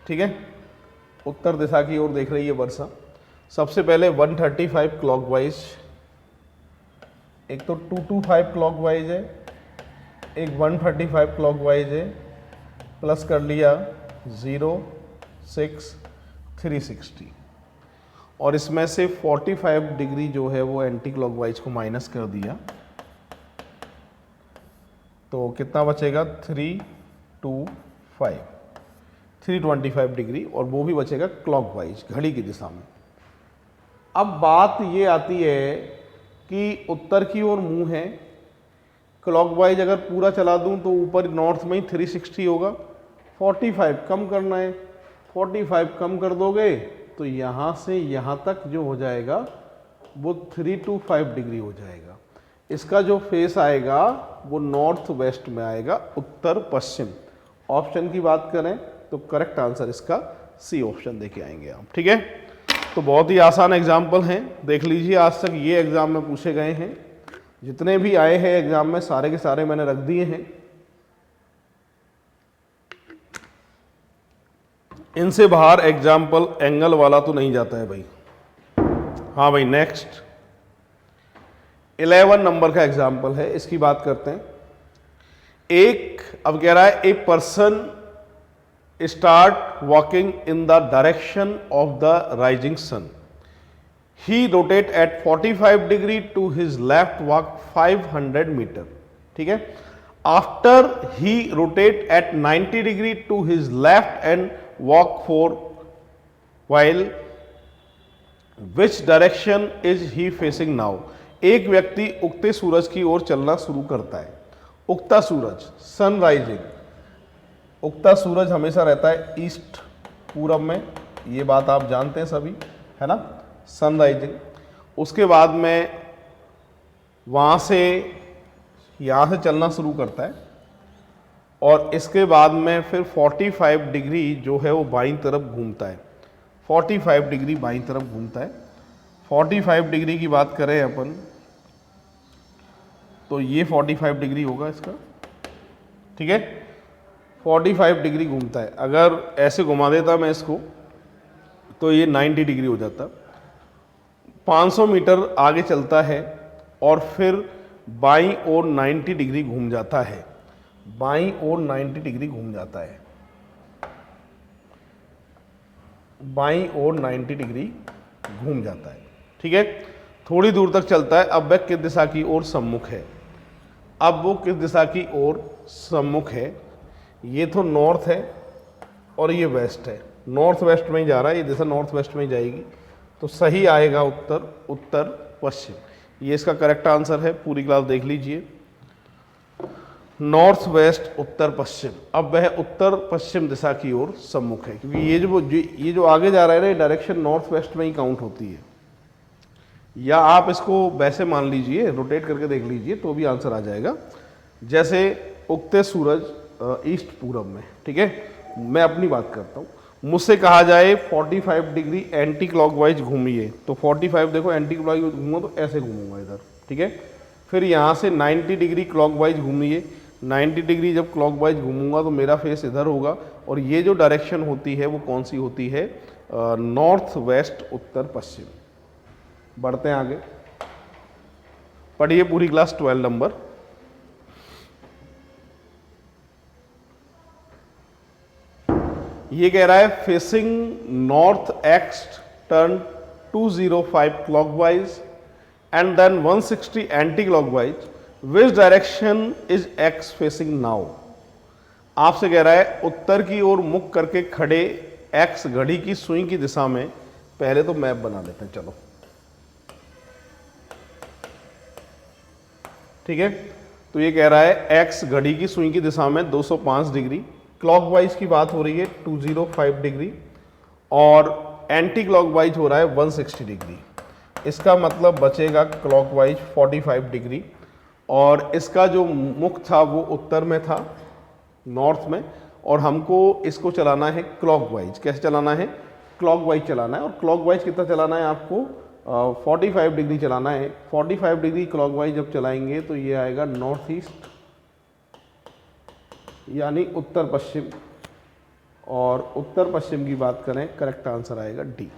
ठीक है, उत्तर दिशा की ओर देख रही है वर्षा। सबसे पहले 135 क्लॉकवाइज, एक तो 225 क्लॉकवाइज है, एक 135 क्लॉकवाइज है, प्लस कर लिया 0, 6, 360, और इसमें से 45 डिग्री जो है वो एंटी क्लॉकवाइज को माइनस कर दिया, तो कितना बचेगा 325 डिग्री, और वो भी बचेगा क्लॉकवाइज घड़ी की दिशा में। अब बात ये आती है कि उत्तर की ओर मुंह है, क्लॉकवाइज अगर पूरा चला दूं तो ऊपर नॉर्थ में ही 360 होगा, 45 कम करना है, 45 कम कर दोगे तो यहाँ से यहाँ तक जो हो जाएगा वो 325 डिग्री हो जाएगा। इसका जो फेस आएगा वो नॉर्थ वेस्ट में आएगा, उत्तर पश्चिम। ऑप्शन की बात करें तो करेक्ट आंसर इसका सी ऑप्शन देके आएंगे आप। ठीक है, तो बहुत ही आसान एग्जाम्पल हैं, देख लीजिए। आज तक ये एग्जाम में पूछे गए हैं, जितने भी आए हैं एग्जाम में सारे के सारे मैंने रख दिए हैं। इनसे बाहर एग्जाम्पल एंगल वाला तो नहीं जाता है भाई। हाँ भाई, नेक्स्ट 11 नंबर का एग्जाम्पल है, इसकी बात करते हैं। अब कह रहा है a person start walking in the direction of the rising sun. He rotate at 45 degree to his left walk 500 metre. ठीक है, after he rotate at 90 degree to his left and walk 4 while which direction is he facing now. एक व्यक्ति उगते सूरज की ओर चलना शुरू करता है। उगता सूरज, सनराइजिंग, उगता सूरज हमेशा रहता है ईस्ट पूरब में, ये बात आप जानते हैं सभी, है ना, सनराइजिंग। उसके बाद में वहाँ से यहाँ से चलना शुरू करता है, और इसके बाद में फिर 45 डिग्री जो है वो बाईं तरफ घूमता है। 45 डिग्री बाईं तरफ घूमता है। 45 डिग्री की बात करें अपन तो ये 45 डिग्री होगा इसका। ठीक है, 45 डिग्री घूमता है। अगर ऐसे घुमा देता मैं इसको तो ये 90 डिग्री हो जाता। 500 मीटर आगे चलता है और फिर बाईं ओर 90 डिग्री घूम जाता है। बाईं ओर 90 डिग्री घूम जाता है। बाईं ओर 90 डिग्री घूम जाता है। ठीक है, थोड़ी दूर तक चलता है। अब वह किस दिशा की ओर सम्मुख है? अब वो किस दिशा की ओर सम्मुख है? ये तो नॉर्थ है और ये वेस्ट है, नॉर्थ वेस्ट में ही जा रहा है, ये दिशा नॉर्थ वेस्ट में ही जाएगी, तो सही आएगा उत्तर, उत्तर पश्चिम। ये इसका करेक्ट आंसर है। पूरी क्लास देख लीजिए, नॉर्थ वेस्ट उत्तर पश्चिम। अब वह उत्तर पश्चिम दिशा की ओर सम्मुख है, क्योंकि ये जो आगे जा रहा है ना, ये डायरेक्शन नॉर्थ वेस्ट में ही काउंट होती है। या आप इसको वैसे मान लीजिए, रोटेट करके देख लीजिए तो भी आंसर आ जाएगा। जैसे उगते सूरज ईस्ट पूरब में। ठीक है, मैं अपनी बात करता हूँ। मुझसे कहा जाए 45 डिग्री एंटी क्लॉकवाइज घूमिए, तो 45 देखो एंटी क्लॉकवाइज घूमूंगा तो ऐसे घूमूंगा इधर। ठीक है, फिर यहाँ से 90 डिग्री क्लॉकवाइज घूमिए। 90 डिग्री जब क्लॉकवाइज घूमूंगा तो मेरा फेस इधर होगा, और ये जो डायरेक्शन होती है वो कौन सी होती है? नॉर्थ वेस्ट उत्तर पश्चिम। बढ़ते हैं आगे, पढ़िए पूरी क्लास 12 नंबर। ये कह रहा है facing north X turn 205 clockwise and then 160 anti clockwise. Which direction is X facing now? आपसे कह रहा है उत्तर की ओर मुख करके खड़े एक्स घड़ी की सुई की दिशा में। पहले तो मैप बना लेते हैं, चलो। ठीक है, तो ये कह रहा है एक्स घड़ी की सुई की दिशा में 205 डिग्री, क्लॉकवाइज की बात हो रही है 205 डिग्री, और एंटी क्लॉकवाइज हो रहा है 160 डिग्री। इसका मतलब बचेगा क्लॉकवाइज 45 डिग्री, और इसका जो मुख था वो उत्तर में था, नॉर्थ में, और हमको इसको चलाना है क्लॉकवाइज। कैसे चलाना है? क्लॉकवाइज चलाना है। और क्लॉकवाइज कितना चलाना है आपको? 45 डिग्री चलाना है। 45 डिग्री क्लॉकवाइज जब चलाएंगे तो ये आएगा नॉर्थ ईस्ट, यानी उत्तर पश्चिम। और उत्तर पश्चिम की बात करें, करेक्ट आंसर आएगा डी।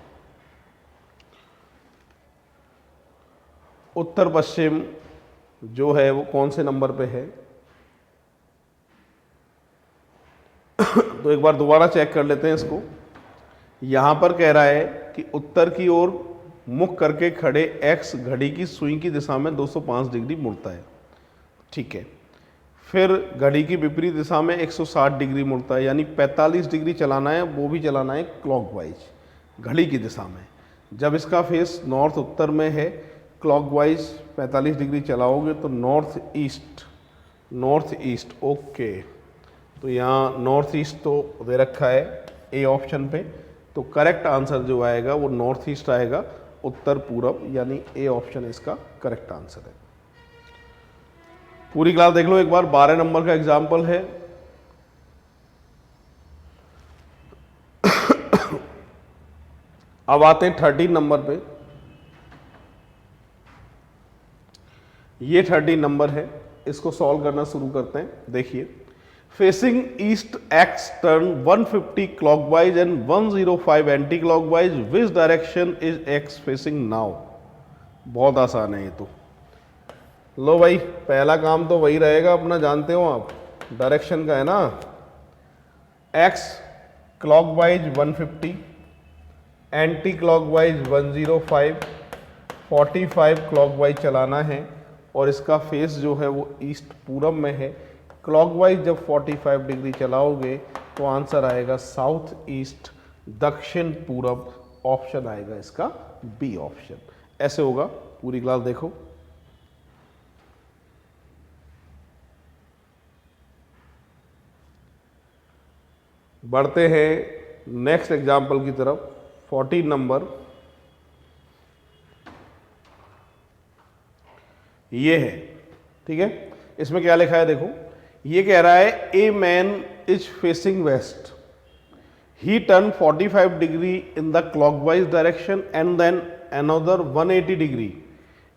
उत्तर पश्चिम जो है वो कौन से नंबर पे है? तो एक बार दोबारा चेक कर लेते हैं इसको। यहां पर कह रहा है कि उत्तर की ओर मुख करके खड़े एक्स घड़ी की सुई की दिशा में 205 डिग्री मुड़ता है। ठीक है, फिर घड़ी की विपरीत दिशा में 160 डिग्री मुड़ता है, यानी 45 डिग्री चलाना है, वो भी चलाना है क्लॉकवाइज घड़ी की दिशा में। जब इसका फेस नॉर्थ उत्तर में है, क्लॉकवाइज 45 डिग्री चलाओगे तो नॉर्थ ईस्ट। ओके, तो यहाँ नॉर्थ ईस्ट तो दे रखा है ए ऑप्शन पे, तो करेक्ट आंसर जो आएगा वो नॉर्थ ईस्ट आएगा, उत्तर पूरब, यानी ए ऑप्शन इसका करेक्ट आंसर है। पूरी क्लास देख लो एक बार। 12 नंबर का एग्जाम्पल है। अब आते हैं 13 नंबर पे। ये 13 नंबर है, इसको सॉल्व करना शुरू करते हैं। देखिए, facing east x turn 150 clockwise and 105 anti clockwise, which direction is X facing now? बहुत आसान है ये तो। लो भाई, पहला काम तो वही रहेगा अपना, जानते हो आप, डायरेक्शन का है ना। X clockwise 150, anti clockwise 105, 45 clockwise चलाना है, और इसका फेस जो है वो ईस्ट पूरब में है। क्लॉकवाइज जब 45 डिग्री चलाओगे तो आंसर आएगा साउथ ईस्ट, दक्षिण पूरब। ऑप्शन आएगा इसका बी ऑप्शन। ऐसे होगा। पूरी क्लास देखो। बढ़ते हैं नेक्स्ट एग्जाम्पल की तरफ। 14 नंबर ये है। ठीक है, इसमें क्या लिखा है देखो। ये कह रहा है a man is facing west, he turn 45 degree in the clockwise direction and then another 180 degree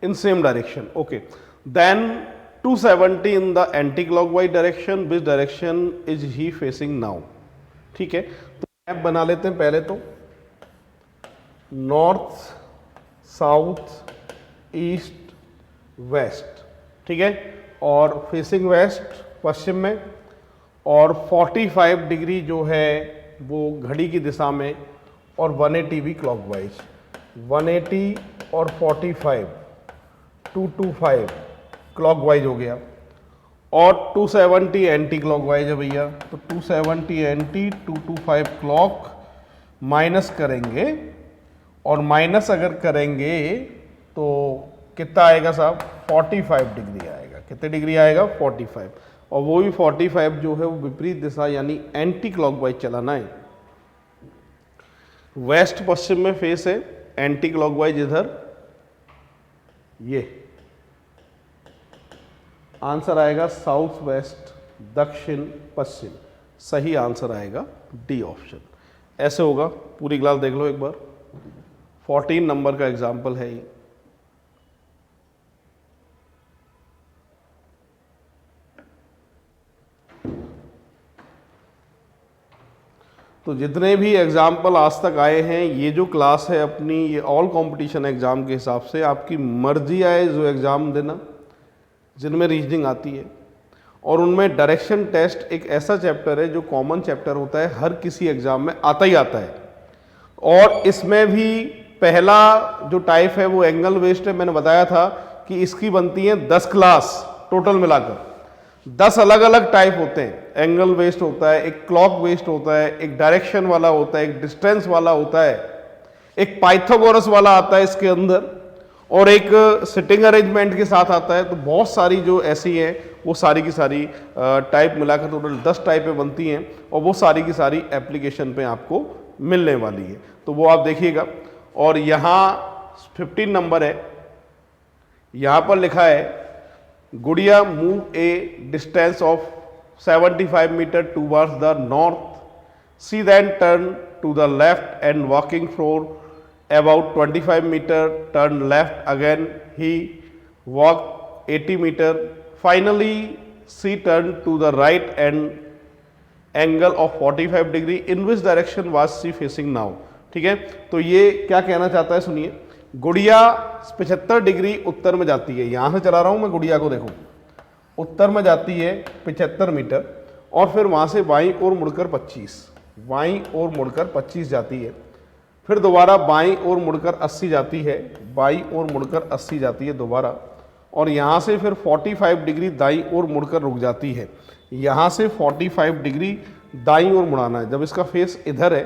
in same direction. Okay, then 270 in the anti clockwise direction, which direction is he facing now? ठीक है, तो map बना लेते हैं पहले तो। North, south, east, west. ठीक है, और फेसिंग वेस्ट पश्चिम में, और 45 डिग्री जो है वो घड़ी की दिशा में, और 180 भी क्लॉकवाइज। 180 और 45, 225 क्लॉकवाइज हो गया, और 270 एंटी क्लॉकवाइज है भैया। तो 270 एंटी, 225 क्लॉक, माइनस करेंगे, और माइनस अगर करेंगे तो कितना आएगा साहब? 45 डिग्री आएगा। कितने डिग्री आएगा? 45। और वो भी 45 जो है वो विपरीत दिशा, यानी एंटी क्लॉकवाइज चलाना है। वेस्ट पश्चिम में फेस है, एंटी क्लॉकवाइज इधर। ये आंसर आएगा साउथ वेस्ट, दक्षिण पश्चिम। सही आंसर आएगा डी ऑप्शन। ऐसे होगा। पूरी क्लास देख लो एक बार। 14 नंबर का एग्जाम्पल है ये। तो जितने भी एग्जाम्पल आज तक आए हैं, ये जो क्लास है अपनी, ये ऑल कंपटीशन एग्जाम के हिसाब से आपकी मर्जी आए जो एग्ज़ाम देना, जिनमें रीजनिंग आती है। और उनमें डायरेक्शन टेस्ट एक ऐसा चैप्टर है जो कॉमन चैप्टर होता है, हर किसी एग्जाम में आता ही आता है। और इसमें भी पहला जो टाइप है वो एंगल बेस्ड है। मैंने बताया था कि इसकी बनती है 10 क्लास टोटल मिलाकर। 10 अलग अलग टाइप होते हैं। एंगल बेस्ड होता है, एक क्लॉक बेस्ड होता है, एक डायरेक्शन वाला होता है, एक डिस्टेंस वाला होता है, एक पाइथागोरस वाला आता है इसके अंदर, और एक सिटिंग अरेंजमेंट के साथ आता है। तो बहुत सारी जो ऐसी हैं वो सारी की सारी टाइप मिलाकर टोटल 10 टाइपें बनती हैं, और वो सारी की सारी एप्लीकेशन पे आपको मिलने वाली है, तो वो आप देखिएगा। और यहाँ 15 नंबर है, यहाँ पर लिखा है गुड़िया move a distance of 75 metre towards the north, see then turn to the left and walking for about 25 meter, turn left again, he walked 80 meter, finally she turned to the right and angle of 45 degree, in which direction was she facing now। ठीक है, तो ये क्या कहना चाहता है सुनिए, गुड़िया 75 डिग्री उत्तर में जाती है, यहां से चला रहा हूं मैं गुड़िया को, देखो उत्तर में जाती है 75 मीटर और फिर वहां से बाईं ओर मुड़कर 25, बाईं ओर मुड़कर 25 जाती है, फिर दोबारा बाईं ओर मुड़कर 80 जाती है, बाईं ओर मुड़कर 80 जाती है दोबारा, और यहाँ से फिर 45 डिग्री दाईं ओर मुड़कर रुक जाती है। यहाँ से 45 डिग्री दाईं ओर मुड़ाना है, जब इसका फेस इधर है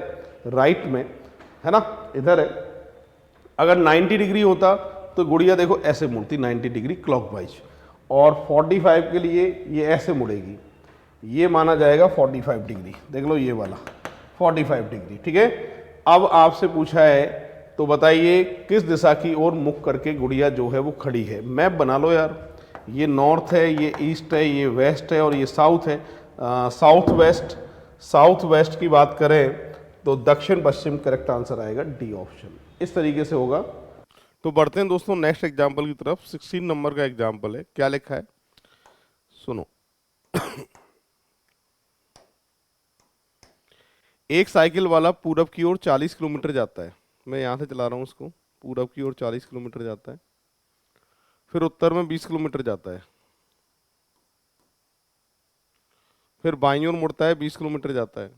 राइट में, है ना, इधर है, अगर 90 डिग्री होता तो गुड़िया देखो ऐसे मुड़ती 90 डिग्री क्लॉकवाइज, और 45 के लिए ये ऐसे मुड़ेगी, ये माना जाएगा 45 डिग्री, देख लो ये वाला 45 डिग्री। ठीक है, अब आपसे पूछा है तो बताइए किस दिशा की ओर मुख करके गुड़िया जो है वो खड़ी है। मैप बना लो यार, ये नॉर्थ है, ये ईस्ट है, ये वेस्ट है और ये साउथ है, साउथ वेस्ट। साउथ वेस्ट की बात करें तो दक्षिण पश्चिम करेक्ट आंसर आएगा डी ऑप्शन, इस तरीके से होगा। तो बढ़ते हैं दोस्तों नेक्स्ट एग्जाम्पल की तरफ। 16 नंबर का एग्जाम्पल है, क्या लिखा है सुनो। एक साइकिल वाला पूरब की ओर 40 किलोमीटर जाता है, मैं यहाँ से चला रहा हूँ उसको, पूरब की ओर 40 किलोमीटर जाता है, फिर उत्तर में 20 किलोमीटर जाता है, फिर बाईं ओर मुड़ता है 20 किलोमीटर जाता है।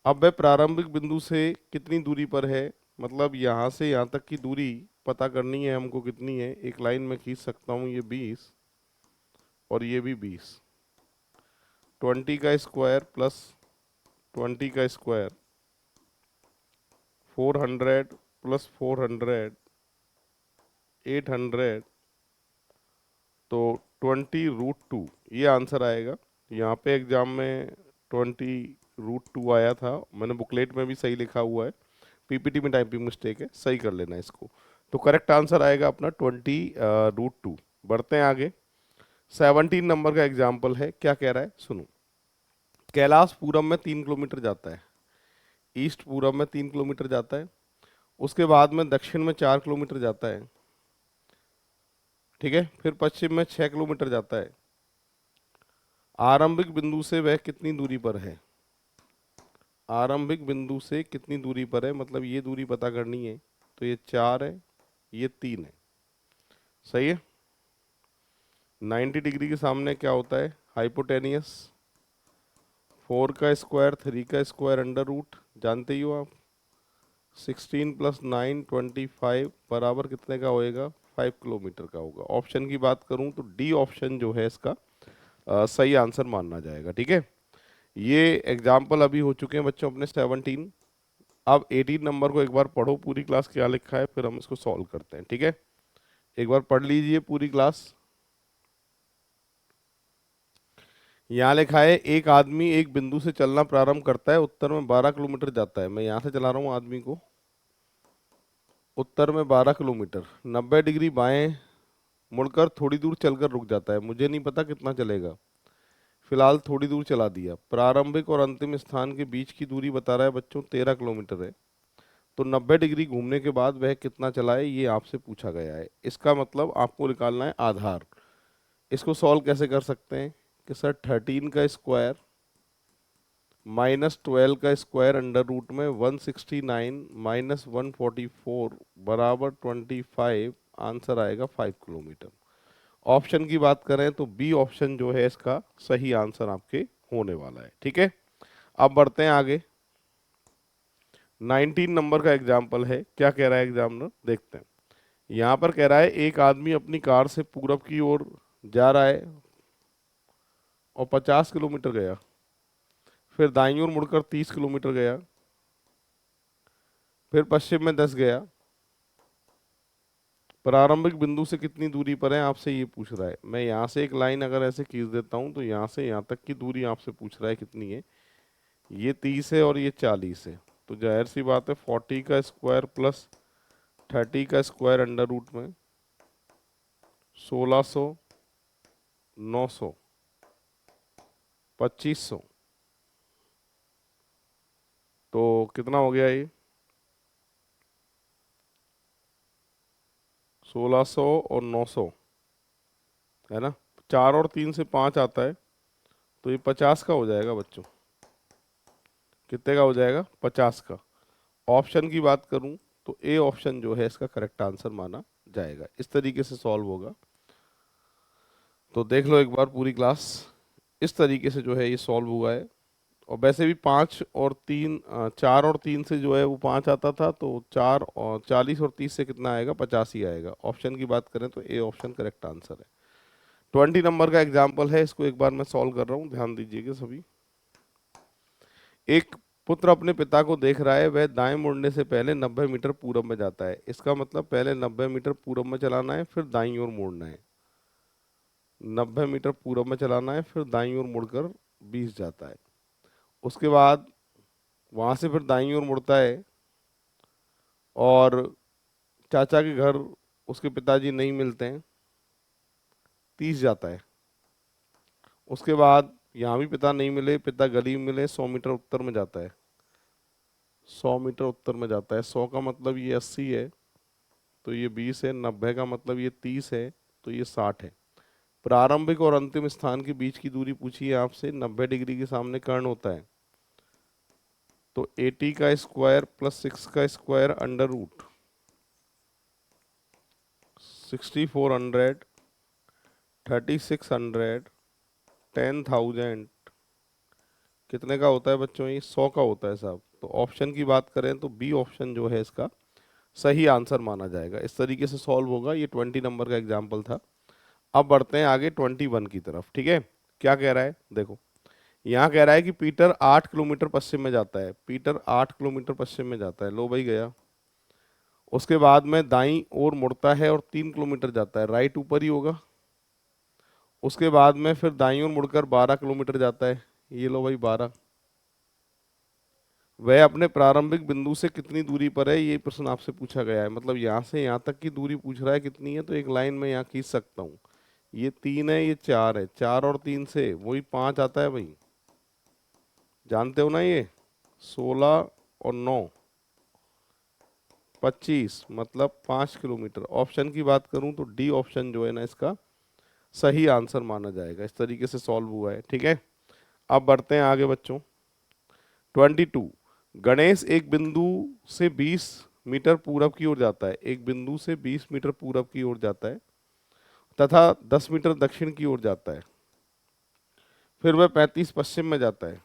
अब वह प्रारंभिक बिंदु से कितनी दूरी पर है, मतलब यहाँ से यहाँ तक की दूरी पता करनी है हमको कितनी है। एक लाइन में खींच सकता हूँ, ये 20 और ये भी 20, 20 का स्क्वायर प्लस 20 का स्क्वायर 400 प्लस 400 800, तो 20√2 ये आंसर आएगा। यहाँ पे एग्जाम में 20√2 आया था, मैंने बुकलेट में भी सही लिखा हुआ है, पीपीटी में टाइपिंग मिस्टेक है, सही कर लेना इसको। तो करेक्ट आंसर आएगा अपना 20√2। बढ़ते हैं आगे। 17 नंबर का एग्जाम्पल है, क्या कह रहा है सुनो। कैलाश पूरब में 3 किलोमीटर जाता है, ईस्ट पूरब में 3 किलोमीटर जाता है, उसके बाद में दक्षिण में 4 किलोमीटर जाता है, ठीक है, फिर पश्चिम में 6 किलोमीटर जाता है। आरंभिक बिंदु से वह कितनी दूरी पर है, आरंभिक बिंदु से कितनी दूरी पर है, मतलब ये दूरी पता करनी है, तो ये 4 है, ये 3 है, सही है। 90 डिग्री के सामने क्या होता है, हाइपोटेनियस। 4 का स्क्वायर 3 का स्क्वायर अंडर रूट, जानते ही हो आप। 16 + 9 25 बराबर कितने का होएगा, 5 किलोमीटर का होगा। ऑप्शन की बात करूं तो डी ऑप्शन जो है इसका सही आंसर मानना जाएगा। ठीक है, ये एग्जाम्पल अभी हो चुके हैं बच्चों अपने 17। अब 18 नंबर को एक बार पढ़ो पूरी क्लास क्या लिखा है, फिर हम इसको सॉल्व करते हैं। ठीक है, एक बार पढ़ लीजिए पूरी क्लास। यहाँ लिखा है एक आदमी एक बिंदु से चलना प्रारंभ करता है, उत्तर में 12 किलोमीटर जाता है। मैं यहाँ से चला रहा हूँ आदमी को, उत्तर में 12 किलोमीटर, 90 डिग्री बाएं मुड़कर थोड़ी दूर चलकर रुक जाता है। मुझे नहीं पता कितना चलेगा, फिलहाल थोड़ी दूर चला दिया। प्रारंभिक और अंतिम स्थान के बीच की दूरी बता रहा है बच्चों 13 किलोमीटर है। तो 90 डिग्री घूमने के बाद वह कितना चला है ये आपसे पूछा गया है। इसका मतलब आपको निकालना है आधार। इसको सॉल्व कैसे कर सकते हैं कि सर 13 का स्क्वायर -12 का स्क्वायर अंडर रूट में 169 - 144 बराबर 25, आंसर आएगा 5 किलोमीटर। ऑप्शन की बात करें तो बी ऑप्शन जो है इसका सही आंसर आपके होने वाला है। ठीक है, अब बढ़ते हैं आगे। 19 नंबर का एग्जाम्पल है, क्या कह रहा है एग्जामिनर, देखते हैं। यहाँ पर कह रहा है एक आदमी अपनी कार से पूरब की ओर जा रहा है और 50 किलोमीटर गया, फिर दाईं ओर मुड़कर 30 किलोमीटर गया, फिर पश्चिम में 10 गया। प्रारंभिक बिंदु से कितनी दूरी पर है आपसे ये पूछ रहा है। मैं यहाँ से एक लाइन अगर ऐसे खींच देता हूँ तो यहाँ से यहाँ तक की दूरी आपसे पूछ रहा है कितनी है। ये 30 है और ये 40 है, तो जाहिर सी बात है 40 का स्क्वायर प्लस 30 का स्क्वायर अंडर रूट में 1600, 900, 2500, तो कितना हो गया ये 1600 और 900, है ना। 4 और 3 से 5 आता है, तो ये 50 का हो जाएगा बच्चों। कितने का हो जाएगा 50 का। ऑप्शन की बात करूं तो ए ऑप्शन जो है इसका करेक्ट आंसर माना जाएगा। इस तरीके से सॉल्व होगा। तो देख लो एक बार पूरी क्लास, इस तरीके से जो है ये सॉल्व हुआ है। और वैसे भी 4 और 3 से जो है वो 5 आता था, तो 4 और 40 और 30 से कितना आएगा 50 ही आएगा। ऑप्शन की बात करें तो ए ऑप्शन करेक्ट आंसर है। 20 नंबर का एग्जाम्पल है, इसको एक बार मैं सॉल्व कर रहा हूँ, ध्यान दीजिएगा सभी। एक पुत्र अपने पिता को देख रहा है, वह दाएं मुड़ने से पहले 90 मीटर पूरब में जाता है। इसका मतलब पहले 90 मीटर पूरब में चलाना है, फिर दाईं ओर मोड़ना है। 90 मीटर पूरब में चलाना है, फिर दाईं ओर मुड़कर 20 जाता है। उसके बाद वहां से फिर दाईं ओर मुड़ता है और चाचा के घर उसके पिताजी नहीं मिलते हैं, 30 जाता है। उसके बाद यहाँ भी पिता नहीं मिले, पिता गली में मिले, 100 मीटर उत्तर में जाता है। 100 मीटर उत्तर में जाता है, 100 का मतलब ये 80 है, तो ये 20 है। 90 का मतलब ये 30 है, तो ये 60 है। प्रारंभिक और अंतिम स्थान के बीच की दूरी पूछी है आपसे। 90 डिग्री के सामने कर्ण होता है, तो 80 का स्क्वायर प्लस 6 का स्क्वायर अंडर रूट 6400, 3600, 10,000 कितने का होता है बच्चों, ये 100 का होता है साहब। तो ऑप्शन की बात करें तो बी ऑप्शन जो है इसका सही आंसर माना जाएगा। इस तरीके से सॉल्व होगा। ये 20 नंबर का एग्जाम्पल था। अब बढ़ते हैं आगे 21 की तरफ। ठीक है, क्या कह रहा है देखो। यहाँ कह रहा है कि पीटर 8 किलोमीटर पश्चिम में जाता है। पीटर 8 किलोमीटर पश्चिम में जाता है, लो भाई गया। उसके बाद में दाईं ओर मुड़ता है और 3 किलोमीटर जाता है, राइट ऊपर ही होगा। उसके बाद में फिर दाईं ओर मुड़कर 12 किलोमीटर जाता है, ये लो भाई 12। वह अपने प्रारंभिक बिंदु से कितनी दूरी पर है, ये प्रश्न आपसे पूछा गया है। मतलब यहाँ से यहाँ तक की दूरी पूछ रहा है कितनी है, तो एक लाइन में यहाँ खींच सकता हूँ। ये 3 है, ये 4 है, 4 और 3 से वही 5 आता है भाई, जानते हो ना। ये 16 और 9 25, मतलब 5 किलोमीटर। ऑप्शन की बात करूं तो डी ऑप्शन जो है ना इसका सही आंसर माना जाएगा। इस तरीके से सॉल्व हुआ है। ठीक है, अब बढ़ते हैं आगे बच्चों। 22, गणेश एक बिंदु से 20 मीटर पूरब की ओर जाता है। एक बिंदु से 20 मीटर पूरब की ओर जाता है तथा 10 मीटर दक्षिण की ओर जाता है। फिर वह 35 पश्चिम में जाता है,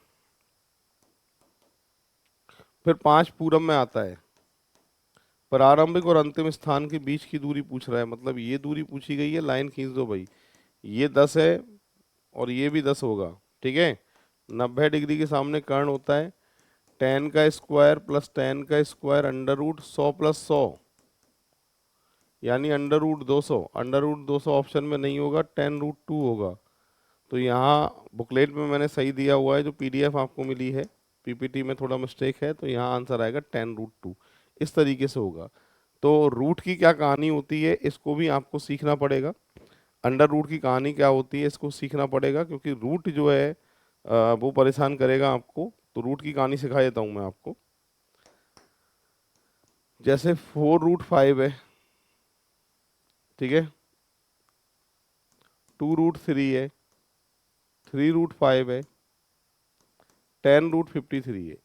फिर 5 पूरब में आता है। प्रारंभिक और अंतिम स्थान के बीच की दूरी पूछ रहा है, मतलब ये दूरी पूछी गई है। लाइन खींच दो भाई, ये 10 है और ये भी 10 होगा। ठीक है, 90 डिग्री के सामने कर्ण होता है। 10 का स्क्वायर प्लस 10 का स्क्वायर अंडर रूट 100 प्लस 100 यानी अंडर रूट 200। अंडर रूट 200 ऑप्शन में नहीं होगा, 10 रूट 2 होगा। तो यहाँ बुकलेट में मैंने सही दिया हुआ है, जो पीडीएफ आपको मिली है। पीपीटी में थोड़ा मिस्टेक है, तो यहाँ आंसर आएगा 10 रूट 2। इस तरीके से होगा। तो रूट की क्या कहानी होती है इसको भी आपको सीखना पड़ेगा। अंडर रूट की कहानी क्या होती है इसको सीखना पड़ेगा, क्योंकि रूट जो है वो परेशान करेगा आपको। तो रूट की कहानी सिखा देता हूँ मैं आपको। जैसे 4 रूट 5 है, ठीक है, 2 रूट 3 है, 3 रूट 5 है, 10 रूट 53 है।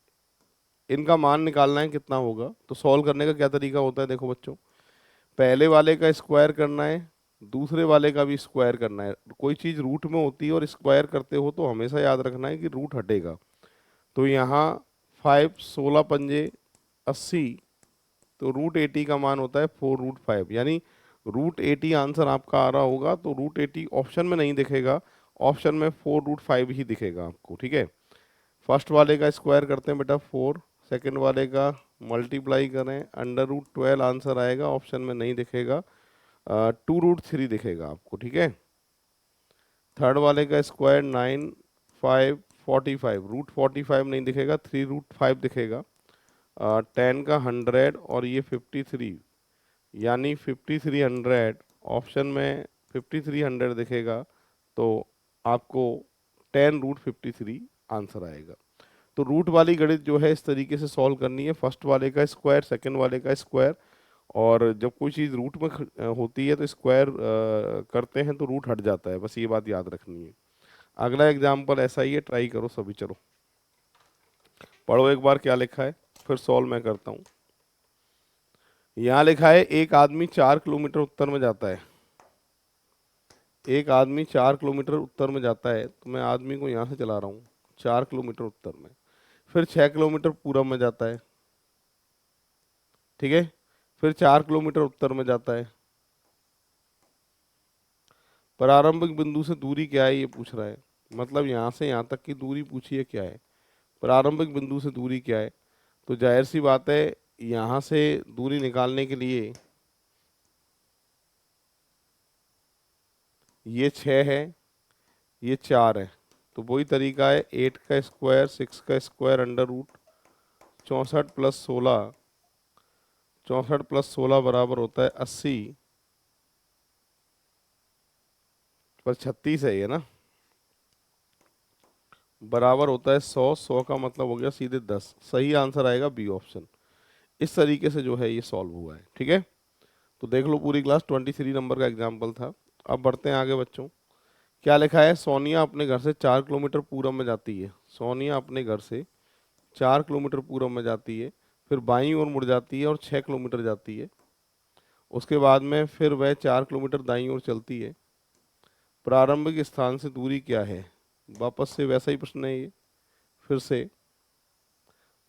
इनका मान निकालना है कितना होगा। तो सॉल्व करने का क्या तरीका होता है, देखो बच्चों। पहले वाले का स्क्वायर करना है, दूसरे वाले का भी स्क्वायर करना है। कोई चीज़ रूट में होती है और स्क्वायर करते हो तो हमेशा याद रखना है कि रूट हटेगा। तो यहाँ 5 16 पंजे 80, तो रूट 80 का मान होता है 4 रूट 5, यानी रूट 80 आंसर आपका आ रहा होगा। तो रूट 80 ऑप्शन में नहीं दिखेगा, ऑप्शन में 4 रूट 5 ही दिखेगा आपको। ठीक है, फर्स्ट वाले का स्क्वायर करते हैं बेटा 4, सेकंड वाले का मल्टीप्लाई करें, अंडर रूट 12 आंसर आएगा, ऑप्शन में नहीं दिखेगा। 2 रूट 3 दिखेगा आपको। ठीक है, थर्ड वाले का स्क्वायर 9, 5 45, रूट 45 नहीं दिखेगा, 3√5 दिखेगा। 10 का 100 और ये 53, यानी 5300, ऑप्शन में 5300 दिखेगा, तो आपको 10√53 आंसर आएगा। तो रूट वाली गणित जो है इस तरीके से सॉल्व करनी है, फर्स्ट वाले का स्क्वायर, सेकंड वाले का स्क्वायर, और जब कोई चीज़ रूट में होती है तो स्क्वायर करते हैं तो रूट हट जाता है, बस ये बात याद रखनी है। अगला एग्जाम्पल ऐसा ही है, ट्राई करो सभी। चलो पढ़ो एक बार क्या लिखा है, फिर सॉल्व मैं करता हूँ। यहाँ लिखा है एक आदमी 4 किलोमीटर उत्तर में जाता है। एक आदमी 4 किलोमीटर उत्तर में जाता है, तो मैं आदमी को यहाँ से चला रहा हूँ 4 किलोमीटर उत्तर में, फिर 6 किलोमीटर पूरब में जाता है, ठीक है, फिर 4 किलोमीटर उत्तर में जाता है। प्रारंभिक बिंदु से दूरी क्या है ये पूछ रहा है, मतलब यहाँ से यहाँ तक की दूरी पूछी है क्या है, प्रारंभिक बिंदु से दूरी क्या है। तो जाहिर सी बात है यहाँ से दूरी निकालने के लिए ये 6 है, ये 4 है, तो वही तरीका है 8 का स्क्वायर, 6 का square, under root 64 plus 16, 64 plus 16 बराबर होता है 80, पर 36 है ये ना, बराबर होता है 100, 100 का मतलब हो गया सीधे 10। सही आंसर आएगा बी ऑप्शन। इस तरीके से जो है ये सॉल्व हुआ है, ठीक है। तो देख लो पूरी क्लास, 23 नंबर का एग्जाम्पल था। अब बढ़ते हैं आगे बच्चों। क्या लिखा है, सोनिया अपने घर से 4 किलोमीटर पूरब में जाती है। सोनिया अपने घर से 4 किलोमीटर पूरब में जाती है, फिर बाईं ओर मुड़ जाती है और 6 किलोमीटर जाती है। उसके बाद में फिर वह 4 किलोमीटर दाईं ओर चलती है। प्रारंभिक स्थान से दूरी क्या है। वापस से वैसा ही प्रश्न है ये, फिर से।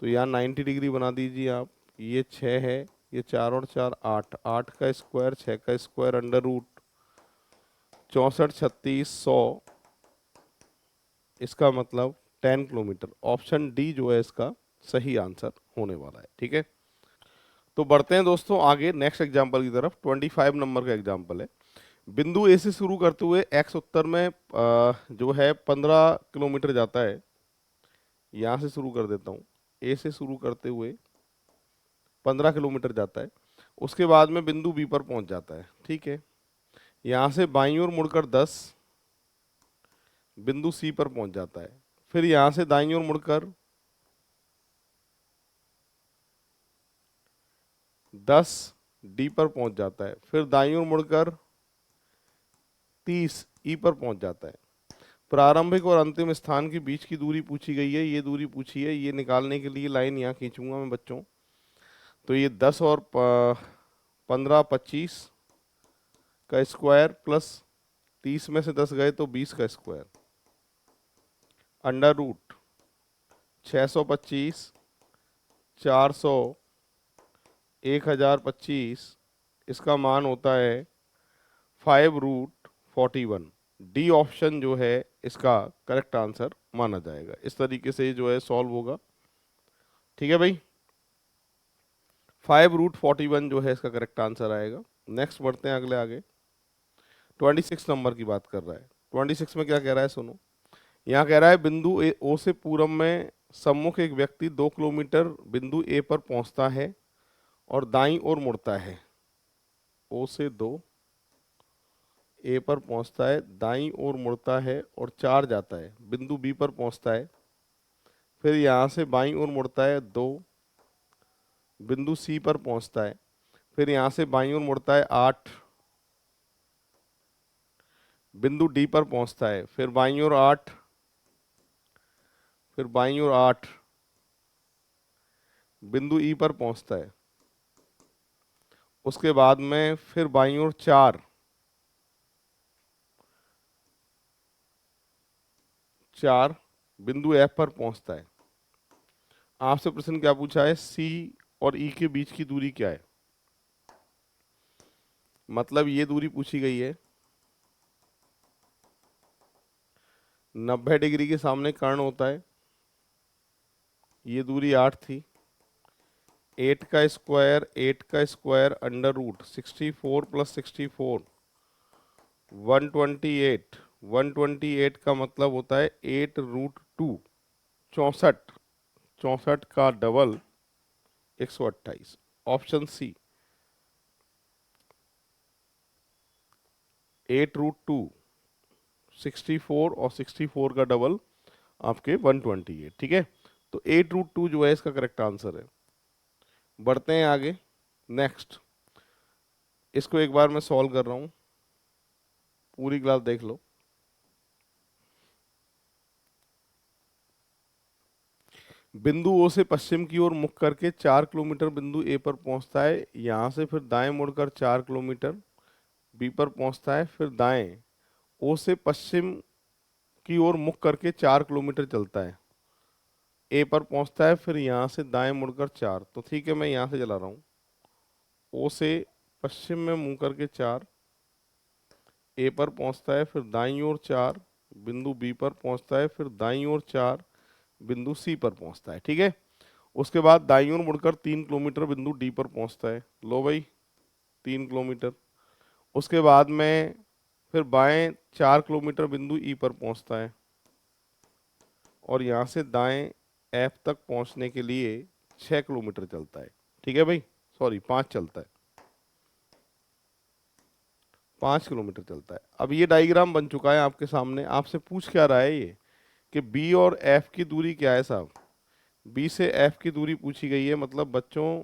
तो यहाँ 90 डिग्री बना दीजिए आप। ये 6 है, ये 4 और 4 8, 8 का स्क्वायर, 6 का स्क्वायर, अंडर रूट 64, 36, 100, इसका मतलब 10 किलोमीटर। ऑप्शन डी जो है इसका सही आंसर होने वाला है, ठीक है। तो बढ़ते हैं दोस्तों आगे नेक्स्ट एग्जाम्पल की तरफ। 25 नंबर का एग्जाम्पल है। बिंदु ए से शुरू करते हुए एक्स उत्तर में जो है 15 किलोमीटर जाता है। यहाँ से शुरू कर देता हूँ, ए से शुरू करते हुए 15 किलोमीटर जाता है। उसके बाद में बिंदु बी पर पहुंच जाता है, ठीक है। यहाँ से बाईं ओर मुड़कर 10 बिंदु सी पर पहुंच जाता है। फिर यहाँ से दाईं ओर मुड़कर 10 डी पर पहुंच जाता है। फिर दाईं ओर मुड़कर 30 ई पर पहुंच जाता है। प्रारंभिक और अंतिम स्थान के बीच की दूरी पूछी गई है, ये दूरी पूछी है। ये निकालने के लिए लाइन यहाँ खींचूंगा मैं बच्चों। तो ये 10 और 15, 25 का स्क्वायर प्लस 30 में से 10 गए तो 20 का स्क्वायर, अंडर रूट 625, 400, 1025, इसका मान होता है 5√41। डी ऑप्शन जो है इसका करेक्ट आंसर माना जाएगा। इस तरीके से जो है सॉल्व होगा, ठीक है भाई। 5√41 जो है इसका करेक्ट आंसर आएगा। नेक्स्ट बढ़ते हैं अगले आगे। 26 नंबर की बात कर रहा है। 26 में क्या कह रहा है सुनो। यहाँ कह रहा है बिंदु ओ से पूरब में सम्मुख एक व्यक्ति 2 किलोमीटर बिंदु ए पर पहुंचता है और दाईं ओर मुड़ता है। ओ से 2 ए पर पहुंचता है, दाईं ओर मुड़ता है और 4 जाता है, बिंदु बी पर पहुंचता है। फिर यहाँ से बाईं ओर मुड़ता है 2 बिंदु सी पर पहुंचता है। फिर यहाँ से बाईं ओर मुड़ता है 8 बिंदु डी पर पहुंचता है। फिर बाईं ओर 8, फिर बाईं ओर 8 बिंदु ई पर पहुंचता है। उसके बाद में फिर बाईं ओर 4 बिंदु एफ पर पहुंचता है। आपसे प्रश्न क्या पूछा है, सी और ई के बीच की दूरी क्या है। मतलब ये दूरी पूछी गई है। 90 डिग्री के सामने कर्ण होता है, ये दूरी 8 थी। 8 का स्क्वायर, 8 का स्क्वायर, अंडर रूट 64 प्लस 64, 128, 128 का मतलब होता है 8√2, 64, 64 का डबल 128। ऑप्शन सी 8√2, 64 और 64 का डबल आपके 128। ठीक है, तो 8√2 जो है इसका करेक्ट आंसर है। बढ़ते हैं आगे। नेक्स्ट, इसको एक बार मैं सॉल्व कर रहा हूं, पूरी क्लास देख लो। बिंदु ओ से पश्चिम की ओर मुख करके 4 किलोमीटर बिंदु ए पर पहुंचता है, यहां से फिर दाएं मुड़कर 4 किलोमीटर बी पर पहुंचता है, फिर दाएं ओ से पश्चिम की ओर मुख करके 4 किलोमीटर चलता है, ए पर पहुंचता है, फिर यहां से दाएं मुड़कर 4। तो ठीक है, मैं यहां से चला रहा हूँ। ओ से पश्चिम में मुंह करके 4, ए पर पहुंचता है, फिर दाईं ओर 4 बिंदु बी पर पहुंचता है, फिर दाईं ओर 4 बिंदु सी पर पहुंचता है। ठीक है, उसके बाद दाईं ओर मुड़कर 3 किलोमीटर बिंदु डी पर पहुंचता है। लो भाई, 3 किलोमीटर। उसके बाद में फिर बाएं 4 किलोमीटर बिंदु ई पर पहुंचता है, और यहाँ से दाएं एफ तक पहुंचने के लिए 6 किलोमीटर चलता है। ठीक है भाई, सॉरी 5 चलता है, 5 किलोमीटर चलता है। अब ये डायग्राम बन चुका है आपके सामने। आपसे पूछ क्या रहा है ये कि बी और एफ की दूरी क्या है साहब। बी से एफ की दूरी पूछी गई है, मतलब बच्चों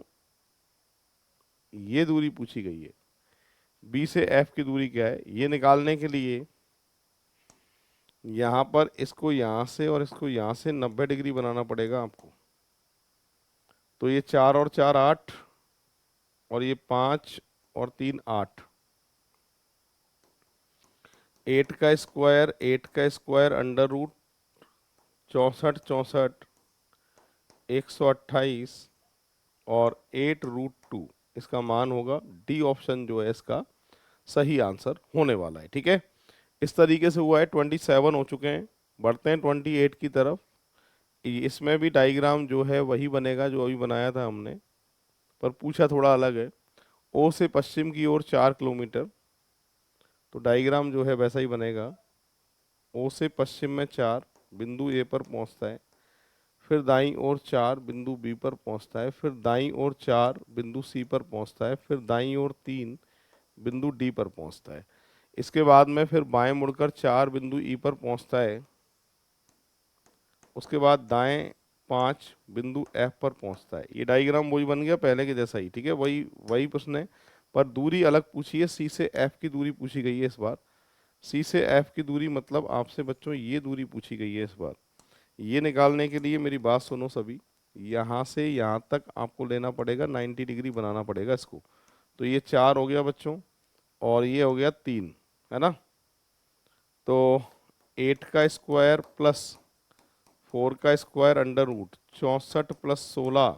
ये दूरी पूछी गई है। बी से एफ की दूरी क्या है ये निकालने के लिए यहाँ पर इसको यहाँ से और इसको यहाँ से 90 डिग्री बनाना पड़ेगा आपको। तो ये 4 और 4 8, और ये 5 और 3 8, 8 का स्क्वायर, 8 का स्क्वायर अंडर रूट 64 64 128 और 8√2, इसका मान होगा डी ऑप्शन जो है इसका सही आंसर होने वाला है। ठीक है, इस तरीके से हुआ है। 27 हो चुके हैं, बढ़ते हैं 28 की तरफ। इसमें भी डायग्राम जो है वही बनेगा जो अभी बनाया था हमने, पर पूछा थोड़ा अलग है। ओ से पश्चिम की ओर 4 किलोमीटर, तो डायग्राम जो है वैसा ही बनेगा। ओ से पश्चिम में 4 बिंदु ए पर पहुंचता है, फिर दाईं ओर 4 बिंदु बी पर पहुंचता है, फिर दाईं ओर 4 बिंदु सी पर पहुंचता है, फिर दाईं ओर 3 बिंदु डी पर पहुंचता है। इसके बाद में फिर बाएं मुड़कर 4 बिंदु ई पर पहुंचता है। उसके बाद दाएं 5 बिंदु एफ पर पहुंचता है। ये डायग्राम वही बन गया पहले के जैसा ही। ठीक है, वही वही प्रश्न है, पर दूरी अलग पूछी है। सी से एफ की दूरी पूछी गई है इस बार। सी से एफ की दूरी मतलब आपसे बच्चों ये दूरी पूछी गई है इस बार। ये निकालने के लिए मेरी बात सुनो सभी, यहाँ से यहाँ तक आपको लेना पड़ेगा 90 डिग्री बनाना पड़ेगा इसको। तो ये 4 हो गया बच्चों, और ये हो गया 3, है ना। तो 8 का स्क्वायर प्लस 4 का स्क्वायर अंडर रूट 64 प्लस 16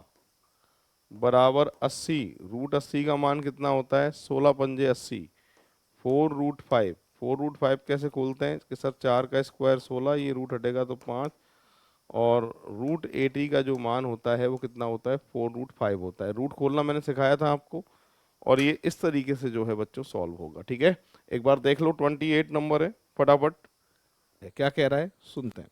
बराबर 80। √80 का मान कितना होता है, 16 पंजे 80, 4√5। 4√5 कैसे खोलते हैं कि सर 4 का स्क्वायर 16, ये रूट हटेगा तो 5, और √80 का जो मान होता है वो कितना होता है, 4√5 होता है। रूट खोलना मैंने सिखाया था आपको, और ये इस तरीके से जो है बच्चों सॉल्व होगा। ठीक है, एक बार देख लो, 28 नंबर है, फटाफट क्या कह रहा है सुनते हैं।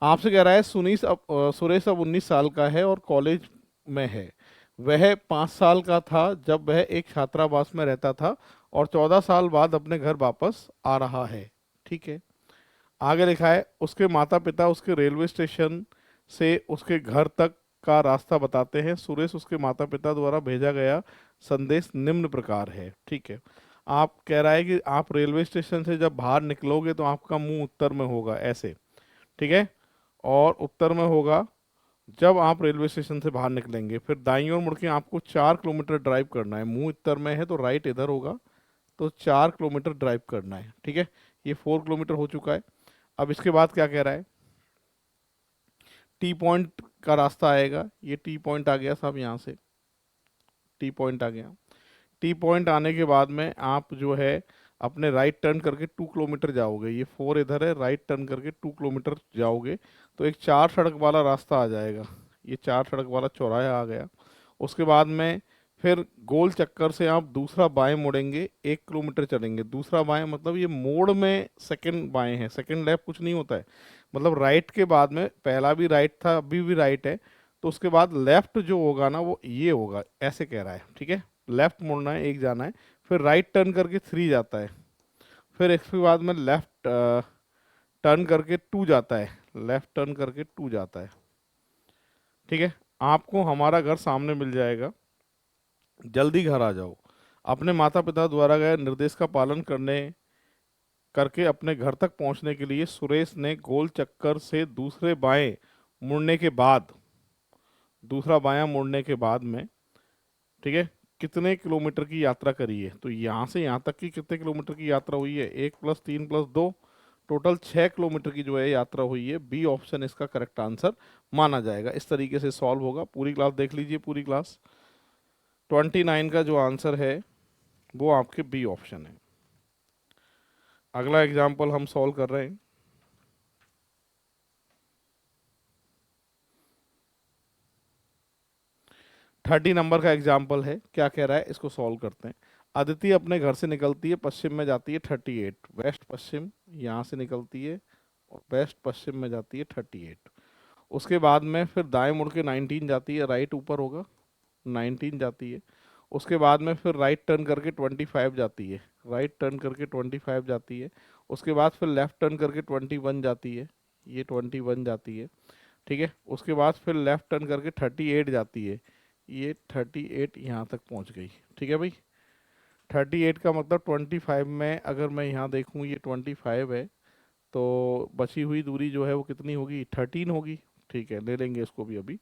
आपसे कह रहा है सुरेश अब 19 साल का है और कॉलेज में है। वह 5 साल का था जब वह एक छात्रावास में रहता था और 14 साल बाद अपने घर वापस आ रहा है। ठीक है, आगे लिखा है उसके माता पिता उसके रेलवे स्टेशन से उसके घर तक का रास्ता बताते हैं। सुरेश उसके माता पिता द्वारा भेजा गया संदेश निम्न प्रकार है। ठीक है, आप कह रहा है कि आप रेलवे स्टेशन से जब बाहर निकलोगे तो आपका मुंह उत्तर में होगा ऐसे। ठीक है, और उत्तर में होगा जब आप रेलवे स्टेशन से बाहर निकलेंगे, फिर दाईं ओर मुड़ के आपको 4 किलोमीटर ड्राइव करना है। मुंह उत्तर में है तो राइट इधर होगा, तो 4 किलोमीटर ड्राइव करना है। ठीक है, ये 4 किलोमीटर हो चुका है। अब इसके बाद क्या कह रहा है, टी पॉइंट का रास्ता आएगा। ये टी पॉइंट आ गया साहब, यहाँ से टी पॉइंट आ गया। टी पॉइंट आने के बाद में आप जो है अपने राइट टर्न करके 2 किलोमीटर जाओगे। ये 4 इधर है, राइट टर्न करके 2 किलोमीटर जाओगे तो एक 4 सड़क वाला रास्ता आ जाएगा। ये 4 सड़क वाला चौराहा आ गया। उसके बाद में फिर गोल चक्कर से आप दूसरा बाएं मुड़ेंगे, 1 किलोमीटर चलेंगे। दूसरा बाएं मतलब ये मोड़ में सेकंड बाएं है, सेकंड लेफ्ट कुछ नहीं होता है। मतलब राइट के बाद में, पहला भी राइट था अभी भी राइट है, तो उसके बाद लेफ्ट जो होगा ना वो ये होगा, ऐसे कह रहा है, ठीक है। लेफ्ट मुड़ना है, एक जाना है, फिर राइट टर्न करके 3 जाता है, फिर इसके बाद में लेफ्ट टर्न करके 2 जाता है, लेफ्ट टर्न करके 2 जाता है, ठीक है। आपको हमारा घर सामने मिल जाएगा, जल्दी घर आ जाओ। अपने माता पिता द्वारा गए निर्देश का पालन करने करके अपने घर तक पहुंचने के लिए सुरेश ने गोल चक्कर से मुड़ने के बाद दूसरा बायां मुड़ने के बाद में, ठीक है, कितने किलोमीटर की यात्रा करी है। तो यहाँ से यहाँ तक की कितने किलोमीटर की यात्रा हुई है, 1 + 3 + 2, टोटल 6 किलोमीटर की जो है यात्रा हुई है। बी ऑप्शन इसका करेक्ट आंसर माना जाएगा। इस तरीके से सॉल्व होगा। पूरी क्लास देख लीजिए, पूरी क्लास। 29 का जो आंसर है वो आपके बी ऑप्शन है। अगला एग्जाम्पल हम सॉल्व कर रहे हैं। 30 नंबर का एग्जाम्पल है। क्या कह रहा है, इसको सॉल्व करते हैं। अदिति अपने घर से निकलती है, पश्चिम में जाती है 38, वेस्ट पश्चिम यहाँ से निकलती है और वेस्ट पश्चिम में जाती है 38। उसके बाद में फिर दाएं मुड़ के 19 जाती है, राइट ऊपर होगा, 19 जाती है। उसके बाद में फिर राइट टर्न करके 25 जाती है, राइट टर्न करके 25 जाती है। उसके बाद फिर लेफ्ट टर्न करके 21 जाती है, ये 21 जाती है, ठीक है। उसके बाद फिर लेफ्ट टर्न करके 38 जाती है, ये 38 यहाँ तक पहुँच गई, ठीक है भाई। 38 का मतलब 25 में अगर मैं यहाँ देखूँ, ये 25 है, तो बची हुई दूरी जो है वो कितनी होगी, 13 होगी, ठीक है, ले लेंगे इसको भी अभी।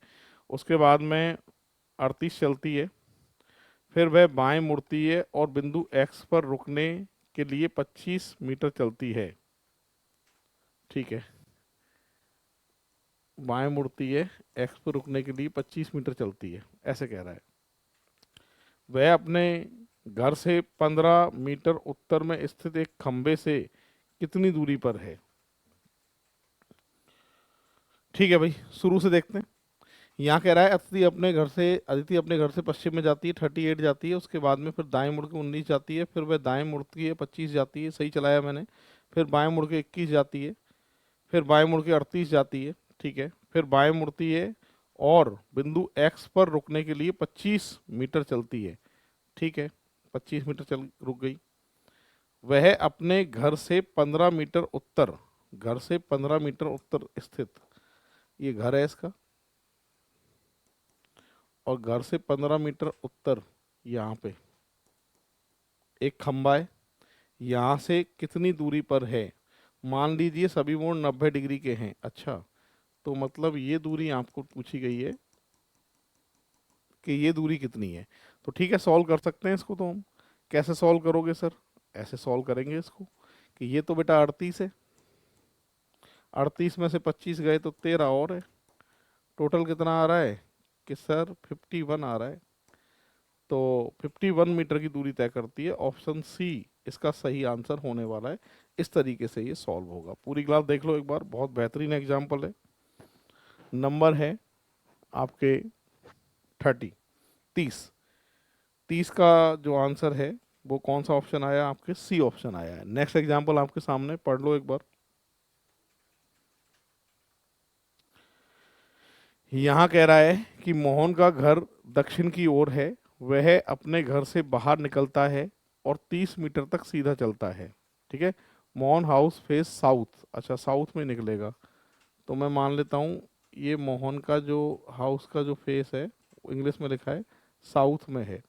उसके बाद में 38 चलती है, फिर वह बाएं मुड़ती है और बिंदु एक्स पर रुकने के लिए 25 मीटर चलती है, ठीक है। बाएं मुड़ती है, एक्स पर रुकने के लिए 25 मीटर चलती है, ऐसे कह रहा है। वह अपने घर से 15 मीटर उत्तर में स्थित एक खंबे से कितनी दूरी पर है, ठीक है भाई। शुरू से देखते हैं। यहाँ कह रहा है अदिति अपने घर से पश्चिम में जाती है, 38 जाती है। उसके बाद में फिर दाएं मुड़ के 19 जाती है, फिर वह दाएं मुड़ती है, 25 जाती है, सही चलाया मैंने। फिर बाएं मुड़ के 21 जाती है, फिर बाएं मुड़ के 38 जाती है, ठीक है। फिर बाएं मुड़ती है और बिंदु एक्स पर रुकने के लिए 25 मीटर चलती है, ठीक है। 25 मीटर चल रुक गई। वह अपने घर से 15 मीटर उत्तर स्थित, ये घर है इसका, और घर से 15 मीटर उत्तर यहाँ पे एक खंबा है, यहाँ से कितनी दूरी पर है। मान लीजिए सभी मोड़ 90 डिग्री के हैं। अच्छा, तो मतलब ये दूरी आपको पूछी गई है कि ये दूरी कितनी है। तो ठीक है, सॉल्व कर सकते हैं इसको। तो हम कैसे सॉल्व करोगे सर, ऐसे सॉल्व करेंगे इसको कि ये तो बेटा 38 है, 38 में से 25 गए तो 13 और है, टोटल कितना आ रहा है कि सर 51 आ रहा है। तो 51 मीटर की दूरी तय करती है। ऑप्शन सी इसका सही आंसर होने वाला है। इस तरीके से ये सॉल्व होगा। पूरी क्लास देख लो एक बार, बहुत बेहतरीन एग्जाम्पल है। नंबर है आपके 30, 30। 30 का जो आंसर है वो कौन सा ऑप्शन आया, आपके सी ऑप्शन आया है। नेक्स्ट एग्जाम्पल आपके सामने, पढ़ लो एक बार। यहाँ कह रहा है कि मोहन का घर दक्षिण की ओर है, वह अपने घर से बाहर निकलता है और 30 मीटर तक सीधा चलता है, ठीक है। मोहन हाउस फेस साउथ, अच्छा साउथ में निकलेगा, तो मैं मान लेता हूँ ये मोहन का जो हाउस का जो फेस है, इंग्लिश में लिखा है साउथ में है,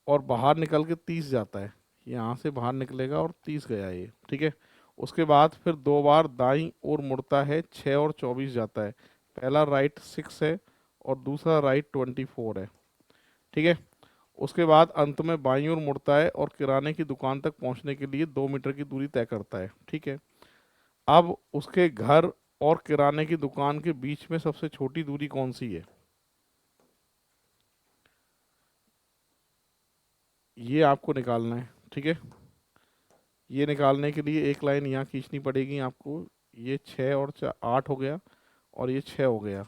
और बाहर निकल के 30 जाता है, यहाँ से बाहर निकलेगा और 30 गया ये, ठीक है। उसके बाद फिर 2 बार दाईं ओर मुड़ता है, 6 और 24 जाता है। पहला राइट 6 है और दूसरा राइट 24 है, ठीक है। उसके बाद अंत में बाईं ओर मुड़ता है और किराने की दुकान तक पहुंचने के लिए 2 मीटर की दूरी तय करता है, ठीक है। अब उसके घर और किराने की दुकान के बीच में सबसे छोटी दूरी कौन सी है, ये आपको निकालना है, ठीक है। ये निकालने के लिए एक लाइन यहाँ खींचनी पड़ेगी आपको। ये 6 और 8 हो गया और ये 6 हो गया।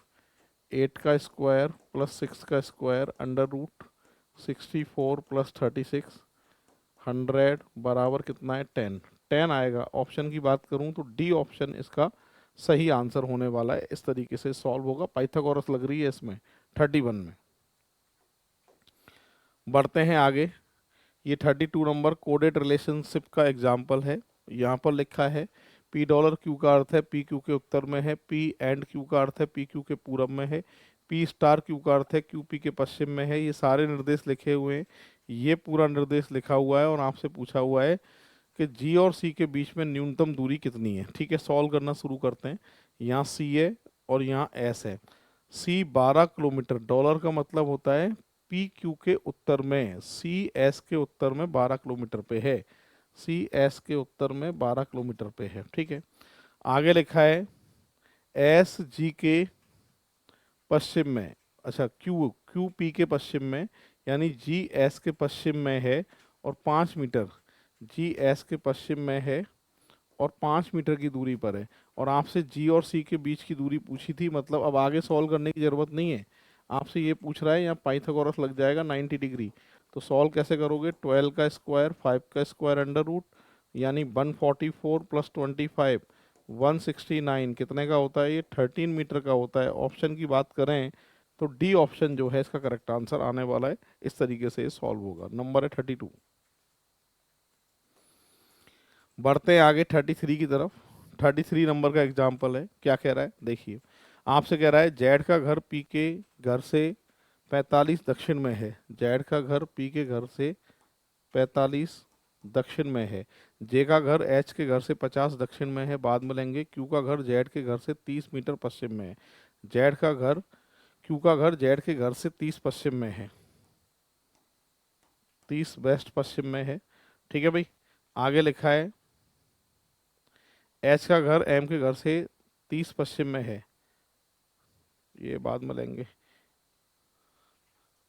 8 का स्क्वायर प्लस 6 का स्क्वायर अंडर रूट 64 प्लस 36 100 बराबर कितना है 10। 10 आएगा। ऑप्शन की बात करूं तो डी ऑप्शन इसका सही आंसर होने वाला है। इस तरीके से सॉल्व होगा। पाइथागोरस लग रही है इसमें 31 में। बढ़ते हैं आगे। ये 32 नंबर कोडेड रिलेशनशिप का एग्जाम्पल है। यहाँ पर लिखा है पी डॉलर क्यू का अर्थ है पी क्यू के उत्तर में है, पी एंड क्यू का अर्थ है पी क्यू के पूरब में है, पी स्टार क्यू का अर्थ है क्यू पी के पश्चिम में है। ये सारे निर्देश लिखे हुए हैं। ये पूरा निर्देश लिखा हुआ है और आपसे पूछा हुआ है कि जी और सी के बीच में न्यूनतम दूरी कितनी है। ठीक है, सॉल्व करना शुरू करते हैं। यहाँ सी है और यहाँ एस है। सी 12 किलोमीटर, डॉलर का मतलब होता है पी क्यू के उत्तर में, सी एस के उत्तर में 12 किलोमीटर पे है। सी एस के उत्तर में 12 किलोमीटर पे है। ठीक है, आगे लिखा है एस जी के पश्चिम में, अच्छा क्यू क्यू पी के पश्चिम में, यानी जी एस के पश्चिम में है और 5 मीटर जी एस के पश्चिम में है और 5 मीटर की दूरी पर है। और आपसे जी और सी के बीच की दूरी पूछी थी, मतलब अब आगे सॉल्व करने की ज़रूरत नहीं है। आपसे ये पूछ रहा है, यहाँ पाइथागोरस लग जाएगा 90 डिग्री। तो सॉल्व कैसे करोगे? 12 का स्क्वायर 5 का स्क्वायर अंडर रूट, यानी 144 प्लस 25 169 कितने का होता है? ये 13 मीटर का होता है। ऑप्शन की बात करें तो डी ऑप्शन जो है इसका करेक्ट आंसर आने वाला है। इस तरीके से ये सॉल्व होगा। नंबर है 32। बढ़ते हैं आगे 33 की तरफ। 33 नंबर का एग्जाम्पल है। क्या कह रहा है देखिए, आपसे कह रहा है जेड का घर पी के घर से 45 दक्षिण में है। जेड का घर पी के घर से 45 दक्षिण में है। जे का घर एच के घर से 50 दक्षिण में है, बाद में लेंगे। क्यू का घर जेड के घर से 30 मीटर पश्चिम में है। जेड का घर क्यू का घर जेड के घर से 30 पश्चिम में है, 30 वेस्ट पश्चिम में है। ठीक है भाई, आगे लिखा है एच का घर एम के घर से 30 पश्चिम में है। ये बाद में लेंगे।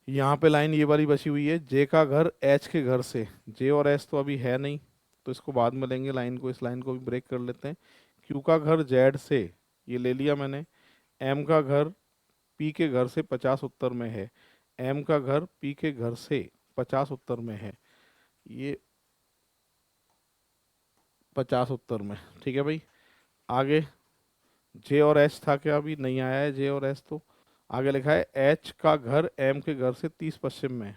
यहाँ पे लाइन ये वाली बची हुई है, जे का घर एच के घर से, जे और एच तो अभी है नहीं तो इसको बाद में लेंगे। लाइन को, इस लाइन को भी ब्रेक कर लेते हैं। क्यू का घर जेड से, ये ले लिया मैंने। एम का घर पी के घर से 50 उत्तर में है। एम का घर पी के घर से 50 उत्तर में है। ये 50 उत्तर में। ठीक है भाई, आगे जे और एच था क्या? अभी नहीं आया है जे और एच। तो आगे लिखा है एच का घर एम के घर से 30 पश्चिम में।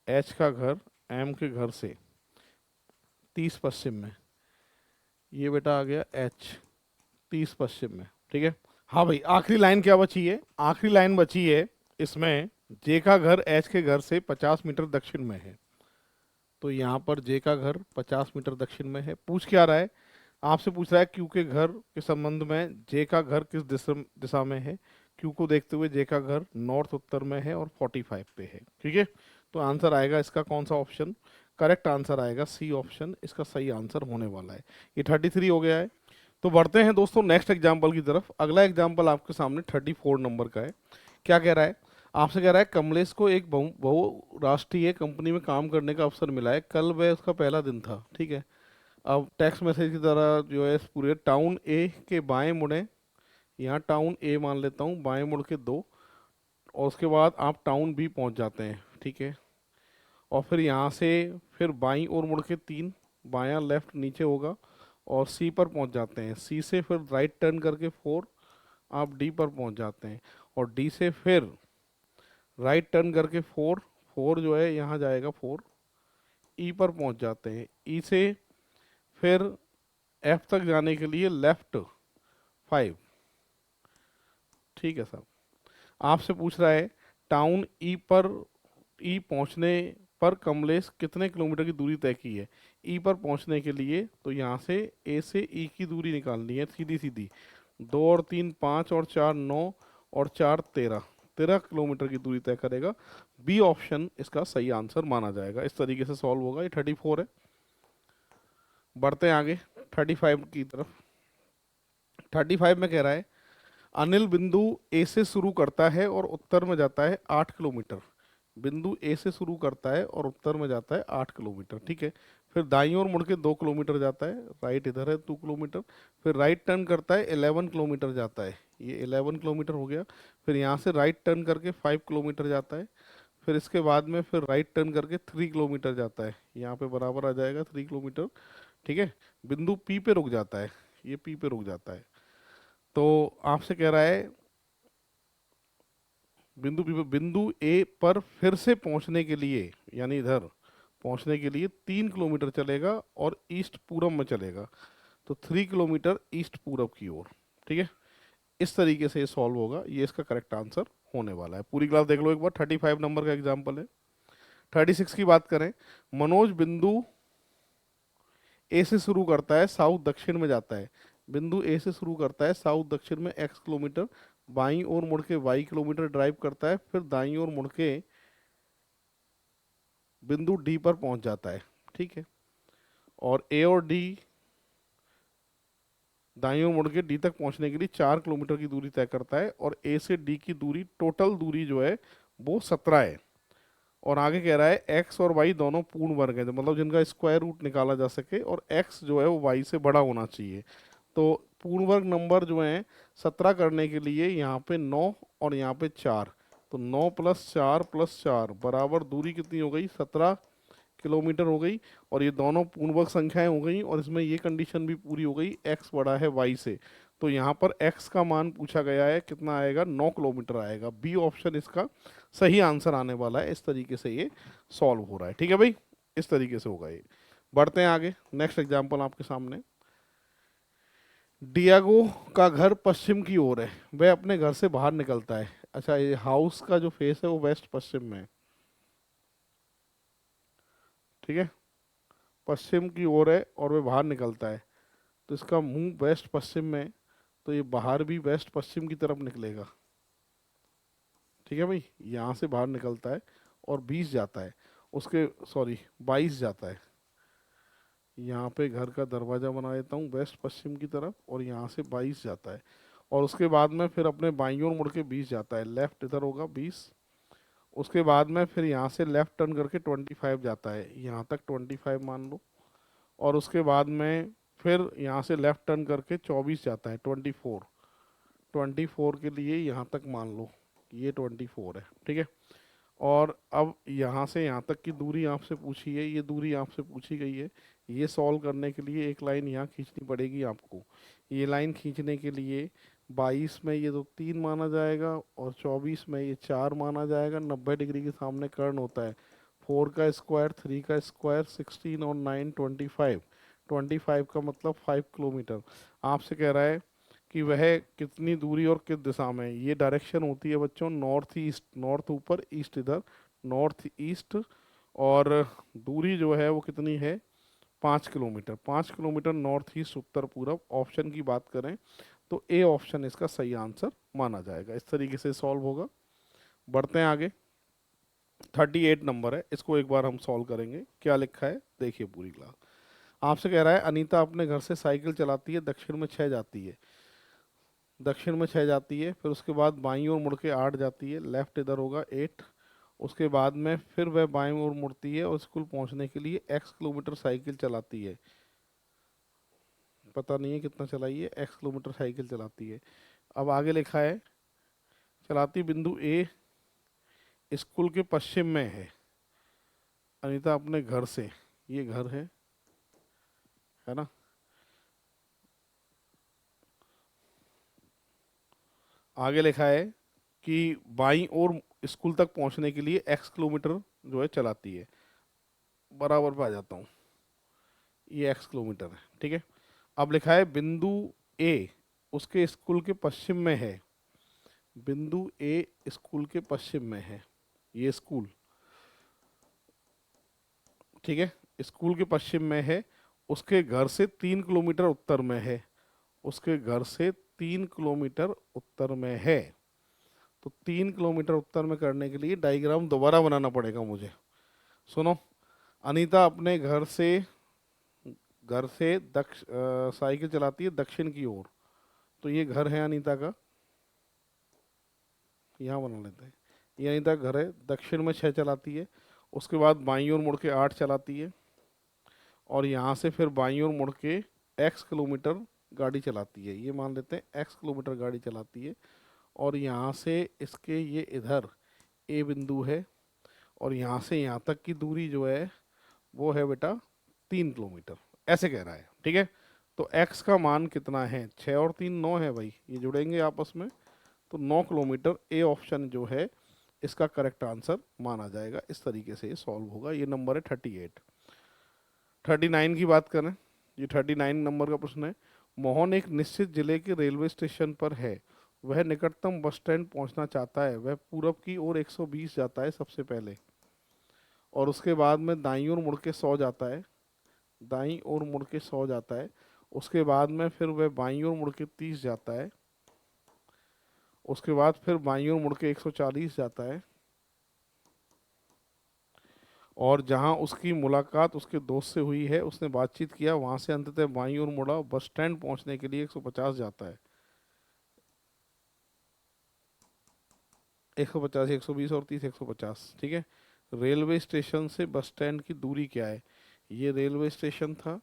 एच का घर एम के घर से 30 पश्चिम में। ये बेटा आ गया एच 30 पश्चिम में। ठीक है, हाँ भाई, आखिरी लाइन क्या बची है? आखिरी लाइन बची है इसमें, जे का घर एच के घर से 50 मीटर दक्षिण में है। तो यहाँ पर जे का घर 50 मीटर दक्षिण में है। पूछ क्या रहा है? आपसे पूछ रहा है क्यू के घर के संबंध में जे का घर किस दिशा में है। क्यू को देखते हुए जे का घर नॉर्थ उत्तर में है और 45 पे है। ठीक है, तो आंसर आएगा इसका कौन सा ऑप्शन? करेक्ट आंसर आएगा सी ऑप्शन, इसका सही आंसर होने वाला है। ये 33 हो गया है। तो बढ़ते हैं दोस्तों नेक्स्ट एग्जाम्पल की तरफ। अगला एग्जाम्पल आपके सामने 34 नंबर का है। क्या कह रहा है? आपसे कह रहा है कमलेश को एक बहुराष्ट्रीय कंपनी में काम करने का अवसर मिला है। कल वह उसका पहला दिन था। ठीक है, अब टेक्स्ट मैसेज की तरह जो है इस पूरे टाउन ए के बाएं मुड़े, यहाँ टाउन ए मान लेता हूँ, बाएं मुड़ के 2, और उसके बाद आप टाउन बी पहुँच जाते हैं। ठीक है, और फिर यहाँ से फिर बाईं ओर मुड़ के 3, बायां लेफ्ट नीचे होगा, और सी पर पहुँच जाते हैं। सी से फिर राइट टर्न करके 4 आप डी पर पहुँच जाते हैं, और डी से फिर राइट टर्न करके 4, 4 जो है यहाँ जाएगा 4, ई पर पहुँच जाते हैं। ई से फिर एफ तक जाने के लिए लेफ्ट 5। ठीक है साहब, आपसे पूछ रहा है टाउन ई पर, ई पहुंचने पर कमलेश कितने किलोमीटर की दूरी तय की है। ई पर पहुंचने के लिए तो यहाँ से ए से ई की दूरी निकालनी है सीधी सीधी। 2 और 3 5 और 4 9 और 4 13, 13 किलोमीटर की दूरी तय करेगा। बी ऑप्शन इसका सही आंसर माना जाएगा। इस तरीके से सॉल्व होगा। ये 34 है। बढ़ते हैं आगे 35 की तरफ। 35 में कह रहा है अनिल बिंदु ए से शुरू करता है और उत्तर में जाता है 8 किलोमीटर। बिंदु ए से शुरू करता है और उत्तर में जाता है 8 किलोमीटर। ठीक है, फिर दाईं ओर मुड़ के 2 किलोमीटर जाता है, राइट इधर है 2 किलोमीटर, फिर राइट टर्न करता है 11 किलोमीटर जाता है, ये 11 किलोमीटर हो गया। फिर यहाँ से राइट टर्न करके 5 किलोमीटर जाता है, फिर इसके बाद में फिर राइट टर्न करके 3 किलोमीटर जाता है, यहाँ पे बराबर आ जाएगा 3 किलोमीटर। ठीक है, बिंदु पी पे रुक जाता है, ये पी पे रुक जाता है। तो आपसे कह रहा है बिंदु पी पे, बिंदु ए पर फिर से पहुंचने के लिए, यानी इधर पहुंचने के लिए 3 किलोमीटर चलेगा और ईस्ट पूरब में चलेगा, तो 3 किलोमीटर ईस्ट पूरब की ओर। ठीक है, इस तरीके से ये सॉल्व होगा, ये इसका करेक्ट आंसर होने वाला है। पूरी क्लास देख लो एक बार। 35 नंबर का एग्जाम्पल है। 36 की बात करें, मनोज बिंदु ए से शुरू करता है, साउथ दक्षिण में जाता है। बिंदु ए से शुरू करता है, साउथ दक्षिण में x किलोमीटर, बाईं ओर मुड़ के y किलोमीटर ड्राइव करता है, फिर दाईं ओर मुड़ के बिंदु डी पर पहुंच जाता है। ठीक है, और ए और डी दाईं ओर मुड़ के डी तक पहुंचने के लिए 4 किलोमीटर की दूरी तय करता है, और ए से डी की दूरी, टोटल दूरी जो है वो 17 है। और आगे कह रहा है एक्स और वाई दोनों पूर्ण वर्ग हैं, मतलब जिनका स्क्वायर रूट निकाला जा सके, और एक्स जो है वो वाई से बड़ा होना चाहिए। तो पूर्ण वर्ग नंबर जो है 17 करने के लिए यहाँ पे 9 और यहाँ पे 4, तो 9 + 4 + 4 बराबर दूरी कितनी हो गई, 17 किलोमीटर हो गई। और ये दोनों पूर्ण वर्ग संख्याएं हो गई, और इसमें ये कंडीशन भी पूरी हो गई, एक्स बड़ा है वाई से। तो यहाँ पर एक्स का मान पूछा गया है, कितना आएगा, 9 किलोमीटर आएगा। बी ऑप्शन इसका सही आंसर आने वाला है। इस तरीके से ये सॉल्व हो रहा है। ठीक है भाई, इस तरीके से होगा ये। बढ़ते हैं आगे, नेक्स्ट एग्जाम्पल आपके सामने। डियागो का घर पश्चिम की ओर है, वह अपने घर से बाहर निकलता है। अच्छा, ये हाउस का जो फेस है वो वेस्ट पश्चिम में है। ठीक है, पश्चिम की ओर है और वह बाहर निकलता है, तो इसका मुंह वेस्ट पश्चिम में है, तो ये बाहर भी वेस्ट पश्चिम की तरफ निकलेगा। ठीक है भाई, यहाँ से बाहर निकलता है और 20 जाता है, उसके सॉरी 22 जाता है। यहाँ पे घर का दरवाजा बना देता हूँ वेस्ट पश्चिम की तरफ, और यहाँ से 22 जाता है, और उसके बाद में फिर अपने बाईं ओर मुड़ के 20 जाता है, लेफ्ट इधर होगा 20। उसके बाद में फिर यहाँ से लेफ्ट टर्न करके 25 जाता है, यहाँ तक 25 मान लो। और उसके बाद में फिर यहाँ से लेफ्ट टर्न करके 24 जाता है, 24। 24 के लिए यहाँ तक मान लो ये 24 है। ठीक है, और अब यहाँ से यहाँ तक की दूरी आपसे पूछी है, ये दूरी आपसे पूछी गई है। ये सॉल्व करने के लिए एक लाइन यहाँ खींचनी पड़ेगी आपको। ये लाइन खींचने के लिए 22 में ये तो 3 माना जाएगा, और 24 में ये 4 माना जाएगा। 90 डिग्री के सामने कर्ण होता है, 4 का स्क्वायर, 3 का स्क्वायर, 16 और 9 25। 25 का मतलब 5 किलोमीटर। आपसे कह रहा है कि वह कितनी दूरी और किस दिशा में है। ये डायरेक्शन होती है बच्चों नॉर्थ ईस्ट, नॉर्थ ऊपर, ईस्ट इधर, नॉर्थ ईस्ट। और दूरी जो है वो कितनी है, 5 किलोमीटर। 5 किलोमीटर नॉर्थ ईस्ट, उत्तर पूरब। ऑप्शन की बात करें तो ए ऑप्शन इसका सही आंसर माना जाएगा। इस तरीके से सॉल्व होगा। बढ़ते हैं आगे, 38 नंबर है, इसको एक बार हम सॉल्व करेंगे। क्या लिखा है देखिए पूरी क्लास। आपसे कह रहा है अनीता अपने घर से साइकिल चलाती है, दक्षिण में 6 जाती है, दक्षिण में 6 जाती है, फिर उसके बाद बाईं ओर मुड़ के 8 जाती है, लेफ्ट इधर होगा 8। उसके बाद में फिर वह बाईं ओर मुड़ती है और स्कूल पहुंचने के लिए x किलोमीटर साइकिल चलाती है। पता नहीं है कितना चलाई है, x किलोमीटर साइकिल चलाती है। अब आगे लिखा है चलाती बिंदु ए स्कूल के पश्चिम में है। अनीता अपने घर से, ये घर है ना, आगे लिखा है कि बाईं ओर स्कूल तक पहुंचने के लिए x किलोमीटर जो है चलाती है। बराबर पे आ जाता हूँ, ये x किलोमीटर है। ठीक है, अब लिखा है बिंदु ए उसके स्कूल के पश्चिम में है। बिंदु ए स्कूल के पश्चिम में है, ये स्कूल। ठीक है, स्कूल के पश्चिम में है, उसके घर से 3 किलोमीटर उत्तर में है, उसके घर से 3 किलोमीटर उत्तर में है। तो 3 किलोमीटर उत्तर में करने के लिए डायग्राम दोबारा बनाना पड़ेगा मुझे। सुनो, अनीता अपने घर से साइकिल चलाती है दक्षिण की ओर। तो ये घर है अनीता का, यहाँ बना लेते हैं। ये अनीता का घर है, दक्षिण में 6 चलाती है, उसके बाद बाईं ओर मुड़ के 8 चलाती है, और यहाँ से फिर बाईं ओर मुड़ के x किलोमीटर गाड़ी चलाती है। ये मान लेते हैं x किलोमीटर गाड़ी चलाती है, और यहाँ से इसके ये इधर ए बिंदु है, और यहाँ से यहाँ तक की दूरी जो है वो है बेटा 3 किलोमीटर, ऐसे कह रहा है। ठीक है, तो x का मान कितना है, 6 और 3 9 है भाई, ये जुड़ेंगे आपस में, तो 9 किलोमीटर। ए ऑप्शन जो है इसका करेक्ट आंसर माना जाएगा। इस तरीके से ये सॉल्व होगा। ये नंबर है 38। 39 की बात करें, ये 39 नंबर का प्रश्न है। मोहन एक निश्चित जिले के रेलवे स्टेशन पर है, वह निकटतम बस स्टैंड पहुंचना चाहता है, वह पूरब की ओर 120 जाता है सबसे पहले, और उसके बाद में दाईं ओर मुड़ के 100 जाता है, दाईं ओर मुड़ के 100 जाता है, उसके बाद में फिर वह बाईं ओर मुड़ के 30 जाता है, उसके बाद फिर बाईं ओर मुड़ के 140 जाता है, और जहां उसकी मुलाकात उसके दोस्त से हुई है, उसने बातचीत किया, वहां से अंततः बाईं ओर मुड़ा, बस स्टैंड पहुंचने के लिए 150 जाता है। 150, 120 और 30, 150। ठीक है, रेलवे स्टेशन से बस स्टैंड की दूरी क्या है, ये रेलवे स्टेशन था,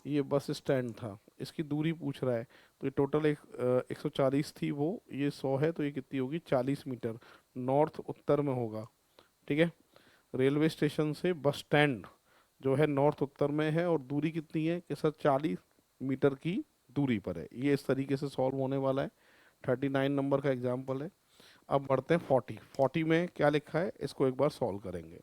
ये बस स्टैंड था, इसकी दूरी पूछ रहा है। तो ये टोटल 140 थी वो, ये 100 है, तो ये कितनी होगी, 40 मीटर, नॉर्थ उत्तर में होगा। ठीक है, रेलवे स्टेशन से बस स्टैंड जो है नॉर्थ उत्तर में है, और दूरी कितनी है कि सर 40 मीटर की दूरी पर है। ये इस तरीके से सॉल्व होने वाला है। 39 नंबर का एग्जाम्पल है। अब बढ़ते हैं 40। 40 में क्या लिखा है, इसको एक बार सॉल्व करेंगे।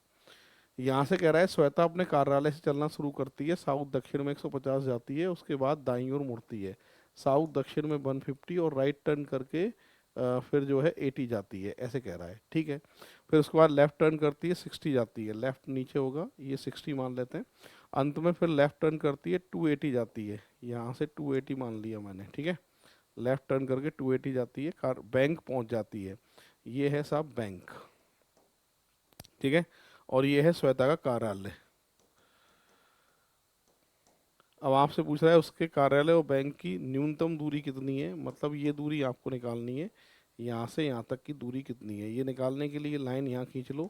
यहाँ से कह रहा है श्वेता अपने कार्यालय से चलना शुरू करती है, साउथ दक्षिण में 150 जाती है, उसके बाद दाईं ओर मुड़ती है, साउथ दक्षिण में 150 और राइट टर्न करके फिर जो है 80 जाती है, ऐसे कह रहा है। ठीक है, फिर उसके बाद लेफ्ट टर्न करती है, 60 जाती है, लेफ्ट नीचे होगा, ये 60 मान लेते हैं। अंत में फिर लेफ्ट टर्न करती है, 280 जाती है, यहाँ से 280 मान लिया मैंने। ठीक है, लेफ्ट टर्न करके 280 जाती है, कार बैंक पहुंच जाती है, ये है साहब बैंक। ठीक है, और ये है श्वेता का कार्यालय। अब आपसे पूछ रहा है उसके कार्यालय और बैंक की न्यूनतम दूरी कितनी है, मतलब ये दूरी आपको निकालनी है, यहाँ से यहाँ तक की दूरी कितनी है, ये निकालने के लिए लाइन यहाँ खींच लो,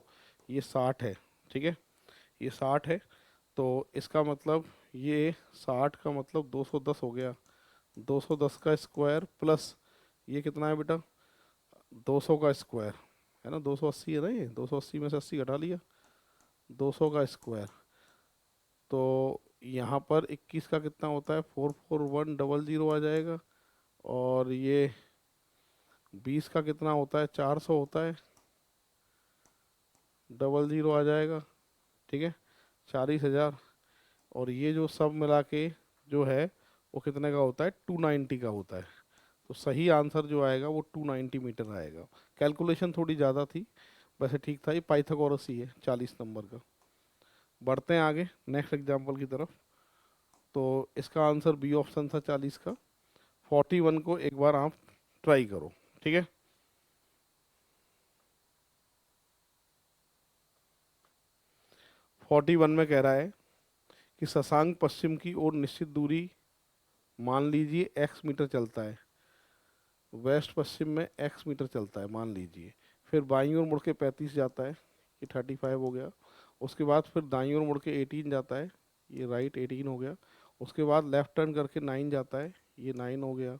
ये 60 है। ठीक है, ये 60 है, तो इसका मतलब ये 60 का मतलब 210 हो गया, 210 का स्क्वायर प्लस ये कितना है बेटा, 200 का स्क्वायर, है ना, 280 है ना, ये 280 में से 80 घटा लिया, 200 का स्क्वायर, तो यहाँ पर 21 का कितना होता है, 44100 आ जाएगा, और ये 20 का कितना होता है, 400 होता है, 00 आ जाएगा। ठीक है, 40,000, और ये जो सब मिला के जो है वो कितने का होता है, 290 का होता है। तो सही आंसर जो आएगा वो 290 मीटर आएगा। कैलकुलेशन थोड़ी ज़्यादा थी, वैसे ठीक था, ये पाइथागोरस ही है 40 नंबर का। बढ़ते हैं आगे नेक्स्ट एग्जाम्पल की तरफ। तो इसका आंसर बी ऑप्शन था 40 का। 41 को एक बार आप ट्राई करो। ठीक है, 41 में कह रहा है कि शशांक पश्चिम की ओर निश्चित दूरी मान लीजिए x मीटर चलता है, वेस्ट पश्चिम में x मीटर चलता है मान लीजिए, फिर बाईं ओर मुड़ के 35 जाता है, ये 35 हो गया, उसके बाद फिर दाईं ओर मुड़ के 18 जाता है, ये राइट 18 हो गया, उसके बाद लेफ्ट टर्न करके 9 जाता है, ये 9 हो गया,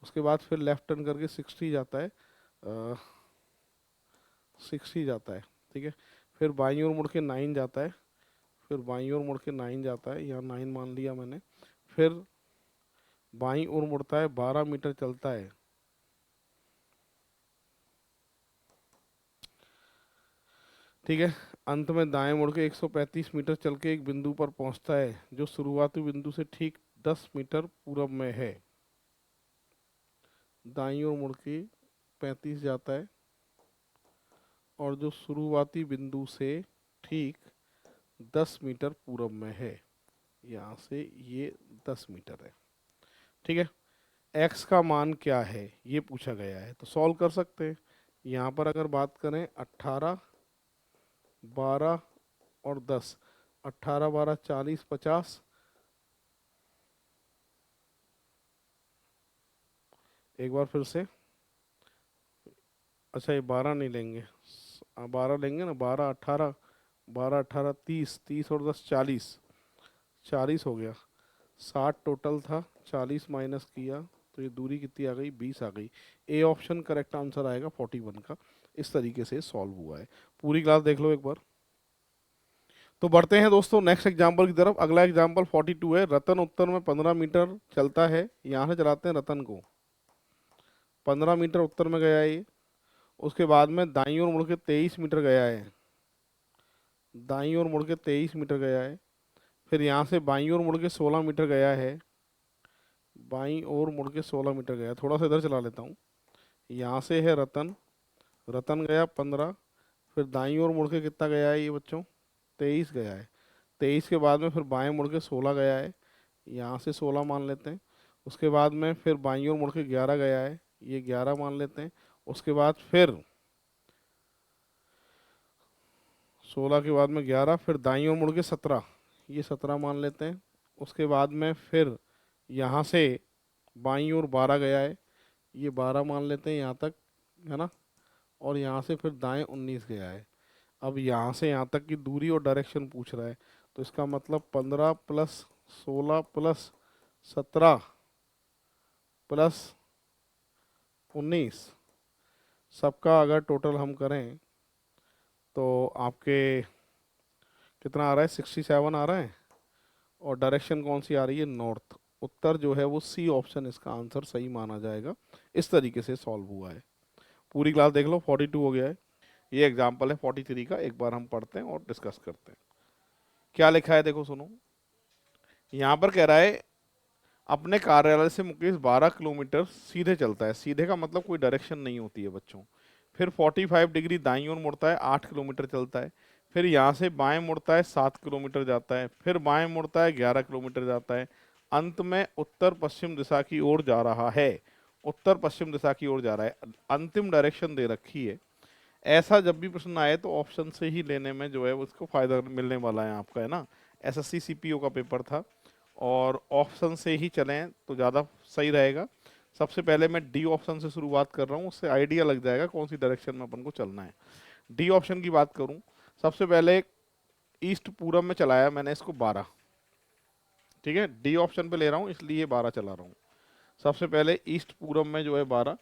उसके बाद फिर लेफ्ट टर्न करके 60 जाता है, 60 जाता है। ठीक है, फिर बाईं ओर मुड़ के 9 जाता है, फिर बाईं ओर मुड़ के 9 जाता है, यहाँ 9 मान लिया मैंने, फिर बाईं ओर मुड़ता है, 12 मीटर चलता है, ठीक है, अंत में दाएं मुड़ के 135 मीटर चल के एक बिंदु पर पहुंचता है जो शुरुआती बिंदु से ठीक 10 मीटर पूरब में है, दाईं ओर मुड़ के 35 जाता है, और जो शुरुआती बिंदु से ठीक 10 मीटर पूरब में है, यहाँ से ये 10 मीटर है। ठीक है, x का मान क्या है ये पूछा गया है, तो सॉल्व कर सकते हैं। यहाँ पर अगर बात करें 18, 12 और 10, 18 12 40 50, एक बार फिर से, अच्छा ये 12 नहीं लेंगे, 12 लेंगे ना, 12 18, 12 18 30, 30 और 10 40, 40 हो गया, 60 टोटल था, 40 माइनस किया तो ये दूरी कितनी आ गई, 20 आ गई। ए ऑप्शन करेक्ट आंसर आएगा 41 का। इस तरीके से सॉल्व हुआ है। पूरी क्लास देख लो एक बार। तो बढ़ते हैं दोस्तों नेक्स्ट एग्जाम्पल की तरफ। अगला एग्जाम्पल 42 है। रतन उत्तर में 15 मीटर चलता है। यहाँ से चलाते हैं रतन को। 15 मीटर उत्तर में गया है ये। उसके बाद में दाईं ओर मुड़ के 23 मीटर गया है। दाईं ओर मुड़ के 23 मीटर गया है। फिर यहाँ से बाईं ओर मुड़ के 16 मीटर गया है। बाईं ओर मुड़ के 16 मीटर गया। थोड़ा सा इधर चला लेता हूँ। यहाँ से है रतन। रतन गया 15। फिर दाईं ओर मुड़ के कितना गया है ये बच्चों? 23 गया है। 23 के बाद में फिर बाएं मुड़ के 16 गया है। यहाँ से 16 मान लेते हैं। उसके बाद में फिर बाईं ओर मुड़ के 11 गया है। ये 11 मान लेते हैं। उसके बाद फिर 16 के बाद में 11, फिर दाईं ओर मुड़ के 17, ये 17 मान लेते हैं। उसके बाद में फिर यहाँ से बाईं ओर 12 गया है। ये 12 मान लेते हैं यहाँ तक, है ना। और यहाँ से फिर दाएं 19 गया है। अब यहाँ से यहाँ तक की दूरी और डायरेक्शन पूछ रहा है, तो इसका मतलब 15 प्लस 16 प्लस 17 प्लस 19, सबका अगर टोटल हम करें तो आपके कितना आ रहा है? 67 आ रहा है। और डायरेक्शन कौन सी आ रही है? नॉर्थ। उत्तर जो है वो सी ऑप्शन इसका आंसर सही माना जाएगा। इस तरीके से सॉल्व हुआ है। पूरी क्लास देख लो। 42 हो गया है। ये एग्जाम्पल है 43 का। एक बार हम पढ़ते हैं और डिस्कस करते हैं। क्या लिखा है देखो, सुनो। यहाँ पर कह रहा है अपने कार्यालय से मुकेश 12 किलोमीटर सीधे चलता है। सीधे का मतलब कोई डायरेक्शन नहीं होती है बच्चों। फिर 45 डिग्री दाईं ओर मुड़ता है, 8 किलोमीटर चलता है। फिर यहाँ से बाएं मुड़ता है, 7 किलोमीटर जाता है। फिर बाएं मुड़ता है, 11 किलोमीटर जाता है। अंत में उत्तर पश्चिम दिशा की ओर जा रहा है। उत्तर पश्चिम दिशा की ओर जा रहा है। अंतिम डायरेक्शन दे रखी है। ऐसा जब भी प्रश्न आए तो ऑप्शन से ही लेने में जो है उसको फायदा मिलने वाला है आपका, है ना। एसएससी सीपीओ का पेपर था और ऑप्शन से ही चलें तो ज़्यादा सही रहेगा। सबसे पहले मैं डी ऑप्शन से शुरुआत कर रहा हूँ, उससे आइडिया लग जाएगा कौन सी डायरेक्शन में अपन को चलना है। डी ऑप्शन की बात करूँ, सबसे पहले ईस्ट पूरब में चलाया मैंने इसको 12। ठीक है, डी ऑप्शन पे ले रहा हूँ इसलिए 12 चला रहा हूँ। सबसे पहले ईस्ट पूरब में जो है 12।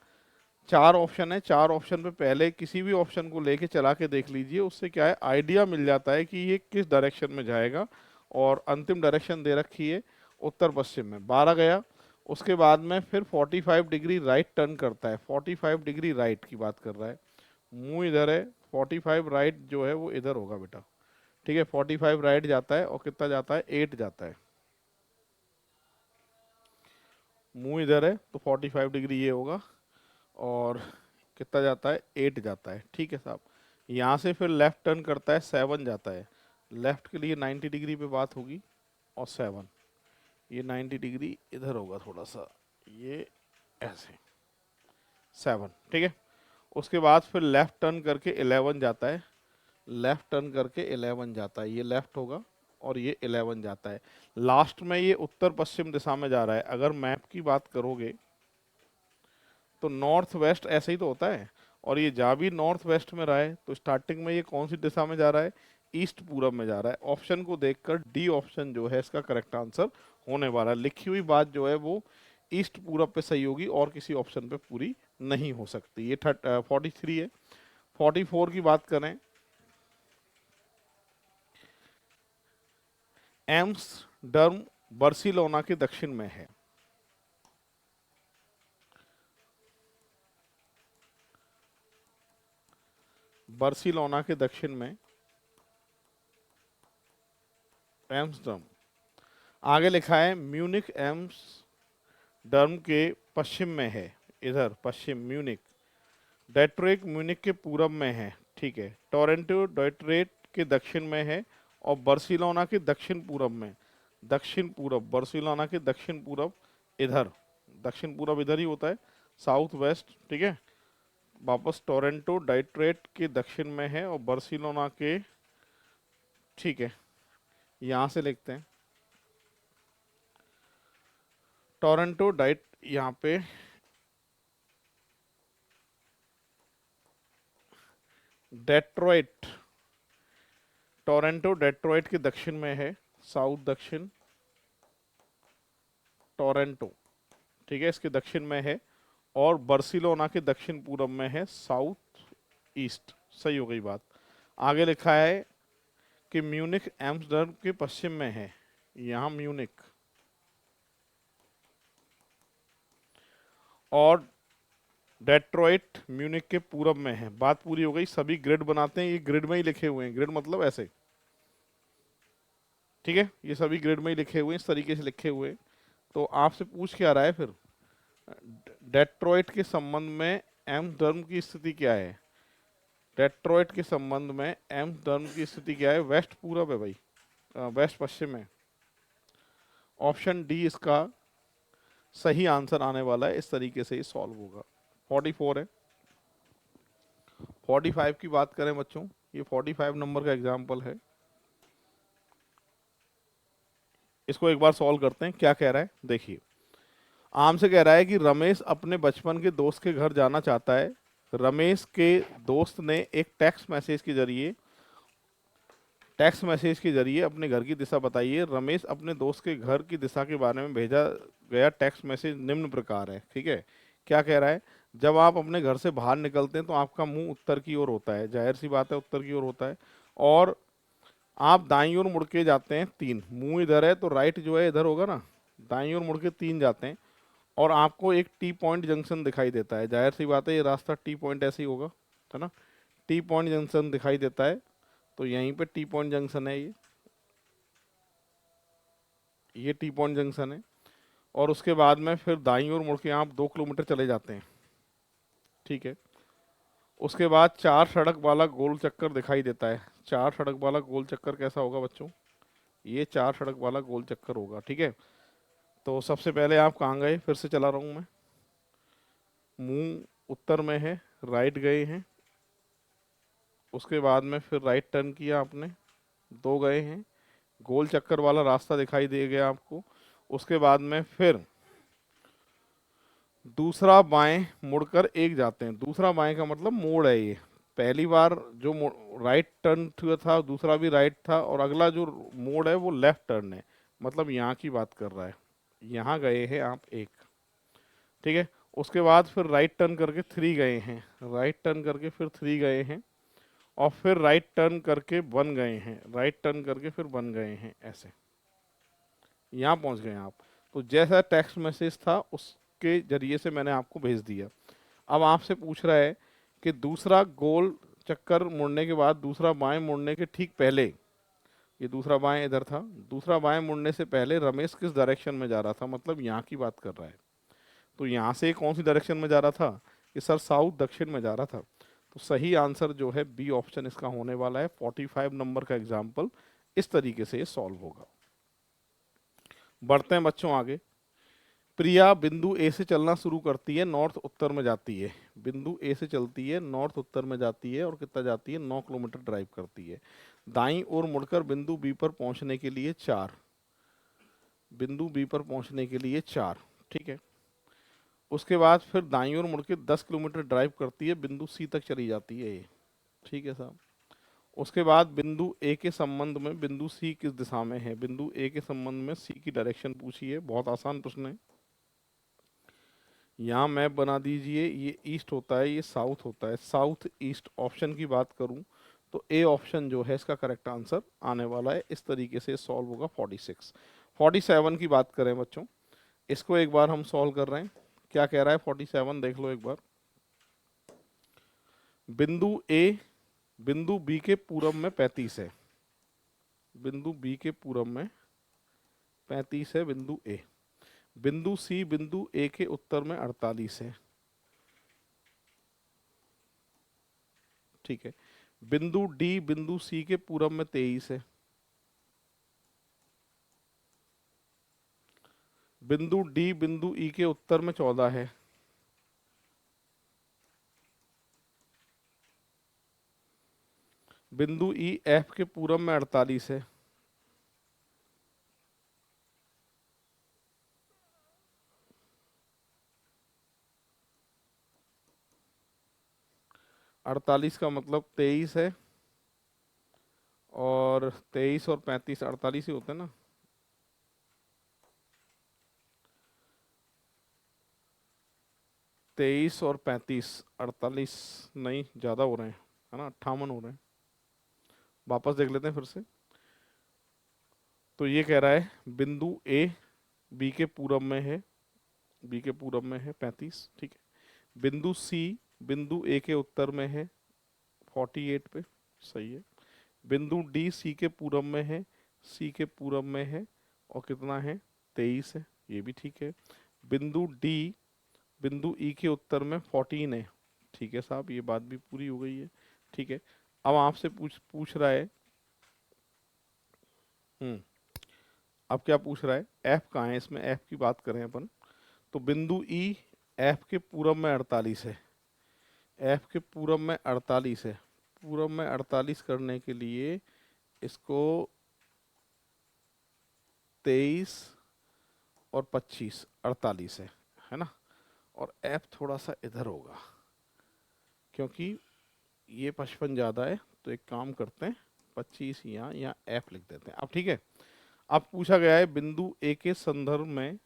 4 ऑप्शन है, 4 ऑप्शन पे पहले किसी भी ऑप्शन को लेके चला के देख लीजिए। उससे क्या है, आइडिया मिल जाता है कि ये किस डायरेक्शन में जाएगा। और अंतिम डायरेक्शन दे रखी है उत्तर पश्चिम में। 12 गया। उसके बाद में फिर 45 डिग्री राइट टर्न करता है। 45 डिग्री राइट की बात कर रहा है। मुंह इधर है, 45 राइट जो है वो इधर होगा बेटा। ठीक है, 45 राइट जाता है और कितना जाता है? 8 जाता है। मुंह इधर है तो 45 डिग्री ये होगा और कितना जाता है? 8 जाता है। ठीक है साहब। यहाँ से फिर लेफ्ट टर्न करता है, 7 जाता है। लेफ्ट के लिए 90 डिग्री पे बात होगी और 7, ये 90 डिग्री इधर होगा थोड़ा सा, ये ऐसे 7। ठीक है। उसके बाद फिर लेफ्ट टर्न करके 11 जाता है। लेफ्ट टर्न करके 11 जाता है, ये लेफ्ट होगा और ये 11 जाता है। लास्ट में ये उत्तर पश्चिम दिशा में जा रहा है। अगर मैप की बात करोगे तो नॉर्थ वेस्ट ऐसे ही तो होता है, और ये जा भी नॉर्थ वेस्ट में रहा है तो स्टार्टिंग में ये कौन सी दिशा में जा रहा है? ईस्ट पूरब में जा रहा है। ऑप्शन को देखकर डी ऑप्शन जो है इसका करेक्ट आंसर होने वाला है। लिखी हुई बात जो है वो ईस्ट पूरब पे सही होगी और किसी ऑप्शन पे पूरी नहीं हो सकती। ये 43 है। 44 की बात करें, एम्स्टर्डम बार्सिलोना के दक्षिण में है। बार्सिलोना के दक्षिण में एम्स्टर्डम। आगे लिखा है म्यूनिक एम्स्टर्डम के पश्चिम में है। इधर पश्चिम म्यूनिक। डेट्रोइट म्यूनिक के पूरब में है। ठीक है। टोरंटो डेट्रोइट के दक्षिण में है और बार्सिलोना के दक्षिण पूरब में। दक्षिण पूरब, बार्सिलोना के दक्षिण पूरब इधर। दक्षिण पूरब इधर ही होता है, साउथ वेस्ट। ठीक है। वापस टोरंटो डेट्रोइट के दक्षिण में है और बार्सिलोना के, ठीक है, यहाँ से लिखते हैं टोरंटो डाइट, यहाँ पे डेट्रॉइट, टोरंटो डेट्रॉइट के दक्षिण में है, साउथ दक्षिण टोरंटो। ठीक है, इसके दक्षिण में है। और बार्सिलोना के दक्षिण पूरब में है, साउथ ईस्ट। सही हो गई बात। आगे लिखा है कि म्यूनिख एम्स्टर्डम के पश्चिम में है, यहाँ म्यूनिख, और डेट्रॉइट म्यूनिख के पूरब में है। बात पूरी हो गई। सभी ग्रिड बनाते हैं, ये ग्रिड में ही लिखे हुए हैं, ग्रिड मतलब ऐसे, ठीक है, ये सभी ग्रिड में ही लिखे हुए हैं, इस तरीके से लिखे हुए हैं। तो आपसे पूछ क्या रहा है फिर, डेट्रॉइट के संबंध में एम्स्टर्डम की स्थिति क्या है? डेट्रॉइट के संबंध में एम्स्टर्डम की स्थिति क्या है? वेस्ट पूरब है भाई, वेस्ट पश्चिम है। ऑप्शन डी इसका सही आंसर आने वाला है। इस तरीके से ये सॉल्व होगा। 44 है। 45 की बात करें बच्चों, ये 45 नंबर का एग्जाम्पल है। इसको एक बार सॉल्व करते हैं। क्या कह रहा है देखिए, आम से कह रहा है कि रमेश अपने बचपन के दोस्त के घर जाना चाहता है। रमेश के दोस्त ने एक टेक्स्ट मैसेज के जरिए अपने घर की दिशा बताइए। रमेश अपने दोस्त के घर की दिशा के बारे में भेजा गया टेक्स्ट मैसेज निम्न प्रकार है। ठीक है, क्या कह रहा है, जब आप अपने घर से बाहर निकलते हैं तो आपका मुंह उत्तर की ओर होता है, जाहिर सी बात है उत्तर की ओर होता है, और आप दाईं ओर मुड़ के जाते हैं 3, मुंह इधर है तो राइट जो है इधर होगा ना, दाईं ओर मुड़ के 3 जाते हैं, और आपको एक टी पॉइंट जंक्शन दिखाई देता है। जाहिर सी बात है ये रास्ता टी पॉइंट ऐसे ही होगा, है ना। टी पॉइंट जंक्शन दिखाई देता है, तो यहीं पे टी पॉइंट जंक्शन है, ये टी पॉइंट जंक्शन है। और उसके बाद में फिर दाईं ओर मुड़ के आप 2 किलोमीटर चले जाते हैं। ठीक है, उसके बाद 4 सड़क वाला गोल चक्कर दिखाई देता है। 4 सड़क वाला गोल चक्कर कैसा होगा बच्चों? ये 4 सड़क वाला गोल चक्कर होगा। ठीक है, तो सबसे पहले आप कहाँ गए, फिर से चला रहा हूँ मैं, मुंह उत्तर में है, राइट गए हैं, उसके बाद में फिर राइट टर्न किया आपने, 2 गए हैं, गोल चक्कर वाला रास्ता दिखाई दे गया आपको। उसके बाद में फिर दूसरा बाएं मुड़कर 1 जाते हैं। दूसरा बाएं का मतलब मोड़ है ये। पहली बार जो राइट टर्न था, दूसरा भी राइट था, और अगला जो मोड़ है वो लेफ्ट टर्न है, मतलब यहाँ की बात कर रहा है। यहाँ गए हैं आप 1, ठीक है। उसके बाद फिर राइट टर्न करके 3 गए हैं, राइट टर्न करके फिर 3 गए हैं, और फिर राइट टर्न करके 1 गए हैं, राइट टर्न करके फिर 1 गए हैं, ऐसे यहाँ पहुँच गए आप। तो जैसा टेक्स्ट मैसेज था उसके जरिए से मैंने आपको भेज दिया। अब आपसे पूछ रहा है कि दूसरा गोल चक्कर मुड़ने के बाद दूसरा बाएं मुड़ने के ठीक पहले, ये दूसरा बाएं इधर था, दूसरा बाएं मुड़ने से पहले रमेश किस डायरेक्शन में जा रहा था, मतलब यहाँ की बात कर रहा है। तो यहाँ से कौन सी डायरेक्शन में जा रहा था कि सर साउथ दक्षिण में जा रहा था। तो सही आंसर जो है बी ऑप्शन इसका होने वाला है। 45 नंबर का एग्जाम्पल इस तरीके से ये सॉल्व होगा। बढ़ते हैं बच्चों आगे। प्रिया बिंदु ए से चलना शुरू करती है, नॉर्थ उत्तर में जाती है। बिंदु ए से चलती है, नॉर्थ उत्तर में जाती है, और कितना जाती है, 9 किलोमीटर ड्राइव करती है। दाईं ओर मुड़कर बिंदु बी पर पहुंचने के लिए 4, बिंदु बी पर पहुंचने के लिए 4, ठीक है। उसके बाद फिर दाईं ओर मुड़ के 10 किलोमीटर ड्राइव करती है, बिंदु सी तक चली जाती है ये, ठीक है साहब। उसके बाद बिंदु ए के संबंध में बिंदु सी किस दिशा में है, बिंदु ए के संबंध में सी की डायरेक्शन पूछी है। बहुत आसान प्रश्न है। यहाँ मैप बना दीजिए, ये ईस्ट होता है, ये साउथ होता है, साउथ ईस्ट ऑप्शन की बात करूँ तो ए ऑप्शन जो है इसका करेक्ट आंसर आने वाला है। इस तरीके से सॉल्व होगा 46। 47 की बात करें बच्चों, इसको एक बार हम सॉल्व कर रहे हैं। क्या कह रहा है 47, देख लो एक बार। बिंदु ए बिंदु बी के पूरब में 35 है, बिंदु बी के पूरब में 35 है बिंदु ए। बिंदु सी बिंदु ए के उत्तर में 48 है, ठीक है। बिंदु डी बिंदु सी के पूरब में 23 है। बिंदु डी बिंदु ई के उत्तर में 14 है। बिंदु ई एफ के पूरब में 48 है। अड़तालीस का मतलब 23 है, और 23 और 35 48 ही होते हैं ना। 23 और 35 48 नहीं, ज़्यादा हो रहे हैं, है ना, 58 हो रहे हैं। वापस देख लेते हैं फिर से। तो ये कह रहा है बिंदु ए बी के पूरब में है, बी के पूरब में है 35, ठीक है। बिंदु सी बिंदु ए के उत्तर में है 48 पे, सही है। बिंदु डी सी के पूरब में है, सी के पूरब में है और कितना है 23 है, ये भी ठीक है। बिंदु डी बिंदु ई के उत्तर में 14 है, ठीक है साहब, ये बात भी पूरी हो गई है, ठीक है। अब आपसे पूछ पूछ रहा है, अब क्या पूछ रहा है, एफ कहाँ है इसमें, एफ की बात करें अपन तो बिंदु ई एफ के पूरब में 48 है, एफ के पूरब में 48 है। पूरब में 48 करने के लिए इसको 23 और 25 48 है ना, और एफ थोड़ा सा इधर होगा क्योंकि ये 55 ज़्यादा है, तो एक काम करते हैं 25 यहाँ एफ लिख देते हैं। अब ठीक है, अब पूछा गया है बिंदु ए के संदर्भ में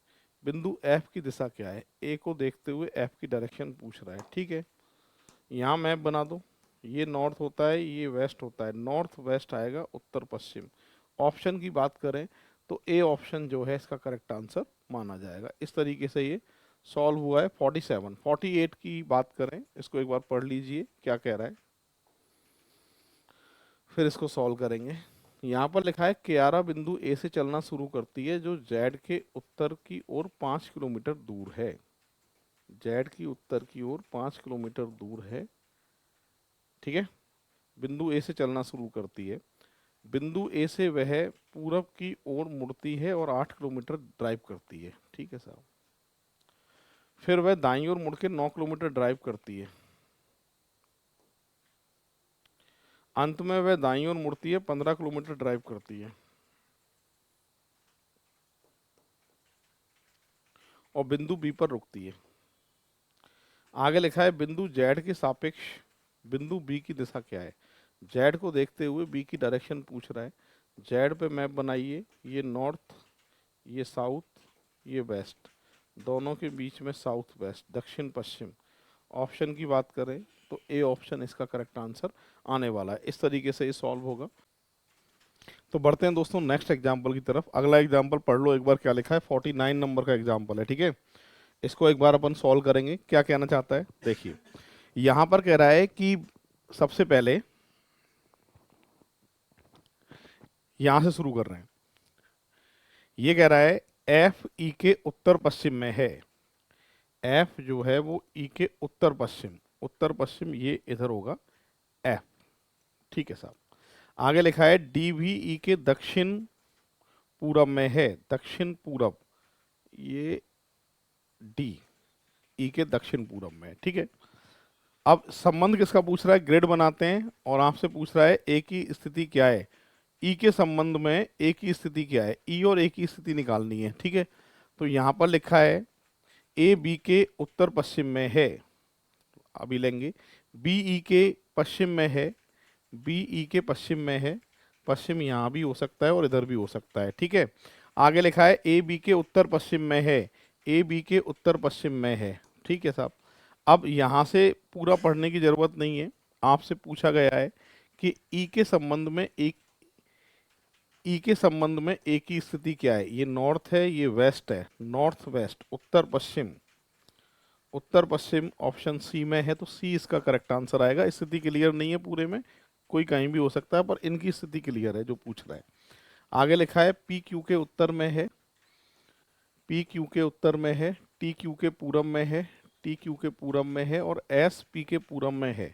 बिंदु एफ की दिशा क्या है, ए को देखते हुए एफ की डायरेक्शन पूछ रहा है, ठीक है। यहाँ मैप बना दो, ये नॉर्थ होता है, ये वेस्ट होता है, नॉर्थ वेस्ट आएगा उत्तर पश्चिम। ऑप्शन की बात करें तो ए ऑप्शन जो है इसका करेक्ट आंसर माना जाएगा। इस तरीके से ये सॉल्व हुआ है। 47 48 की बात करें, इसको एक बार पढ़ लीजिए क्या कह रहा है, फिर इसको सॉल्व करेंगे। यहाँ पर लिखा है कियारा बिंदु ए से चलना शुरू करती है जो जेड के उत्तर की ओर 5 किलोमीटर दूर है, जेड की उत्तर की ओर 5 किलोमीटर दूर है, ठीक है। बिंदु ए से चलना शुरू करती है, बिंदु ए से वह पूरब की ओर मुड़ती है और 8 किलोमीटर ड्राइव करती है, ठीक है साहब। फिर वह दाईं ओर मुड़ के 9 किलोमीटर ड्राइव करती है, अंत में वह दाईं ओर मुड़ती है 15 किलोमीटर ड्राइव करती है और बिंदु बी पर रुकती है। आगे लिखा है बिंदु जेड के सापेक्ष बिंदु बी की दिशा क्या है, जेड को देखते हुए बी की डायरेक्शन पूछ रहा है। जेड पे मैप बनाइए, ये नॉर्थ, ये साउथ, ये वेस्ट, दोनों के बीच में साउथ वेस्ट दक्षिण पश्चिम। ऑप्शन की बात करें तो ए ऑप्शन इसका करेक्ट आंसर आने वाला है। इस तरीके से ये सॉल्व होगा। तो बढ़ते हैं दोस्तों नेक्स्ट एग्जाम्पल की तरफ। अगला एग्जाम्पल पढ़ लो एक बार क्या लिखा है, 49 नंबर का एग्जाम्पल है, ठीक है। इसको एक बार अपन सॉल्व करेंगे। क्या कहना चाहता है देखिए, यहां पर कह रहा है कि सबसे पहले यहां से शुरू कर रहे हैं। ये कह रहा है एफ ई के उत्तर पश्चिम में है, एफ जो है वो ई के उत्तर पश्चिम, उत्तर पश्चिम ये इधर होगा एफ, ठीक है साहब। आगे लिखा है डी भी ई के दक्षिण पूरब में है, दक्षिण पूरब, ये डी ई के दक्षिण पूरब में है, ठीक है। अब संबंध किसका पूछ रहा है, ग्रिड बनाते हैं और आपसे पूछ रहा है ए की स्थिति क्या है, ई के संबंध में ए की स्थिति क्या है, ई और ए की स्थिति निकालनी है, ठीक है। तो यहां पर लिखा है ए बी के उत्तर पश्चिम में है, अभी लेंगे, बी ई के पश्चिम में है, बी ई के पश्चिम में है, पश्चिम यहाँ भी हो सकता है और इधर भी हो सकता है, ठीक है। आगे लिखा है ए बी के उत्तर पश्चिम में है, ए बी के उत्तर पश्चिम में है, ठीक है साहब। अब यहाँ से पूरा पढ़ने की जरूरत नहीं है, आपसे पूछा गया है कि ई के संबंध में एक ई के संबंध में ए की स्थिति क्या है, ये नॉर्थ है, ये वेस्ट है, नॉर्थ वेस्ट उत्तर पश्चिम, उत्तर पश्चिम ऑप्शन सी में है, तो सी इसका करेक्ट आंसर आएगा। स्थिति क्लियर नहीं है पूरे में, कोई कहीं भी हो सकता है, पर इनकी स्थिति क्लियर है जो पूछ रहा है। आगे लिखा है पी क्यू के उत्तर में है, पी क्यू के उत्तर में है, टी क्यू के पूरब में है, टी क्यू के पूरब में है और एस पी के पूरब में है,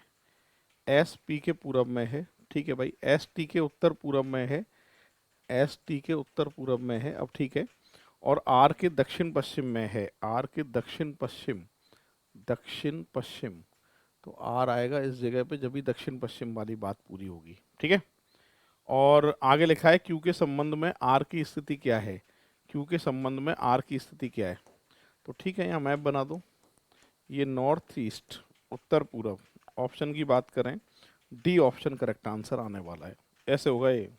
एस पी के पूरब में है, ठीक है भाई। एस टी के उत्तर पूरब में है, एस टी के उत्तर पूरब में है, अब ठीक है। और आर के दक्षिण पश्चिम में है, आर के दक्षिण पश्चिम, दक्षिण पश्चिम, तो आर आएगा इस जगह पे जब भी दक्षिण पश्चिम वाली बात पूरी होगी, ठीक है। और आगे लिखा है क्यू के संबंध में आर की स्थिति क्या है, क्यू के संबंध में आर की स्थिति क्या है, तो ठीक है यहाँ मैप बना दो, ये नॉर्थ ईस्ट उत्तर पूरब। ऑप्शन की बात करें डी ऑप्शन करेक्ट आंसर आने वाला है, ऐसे होगा ये।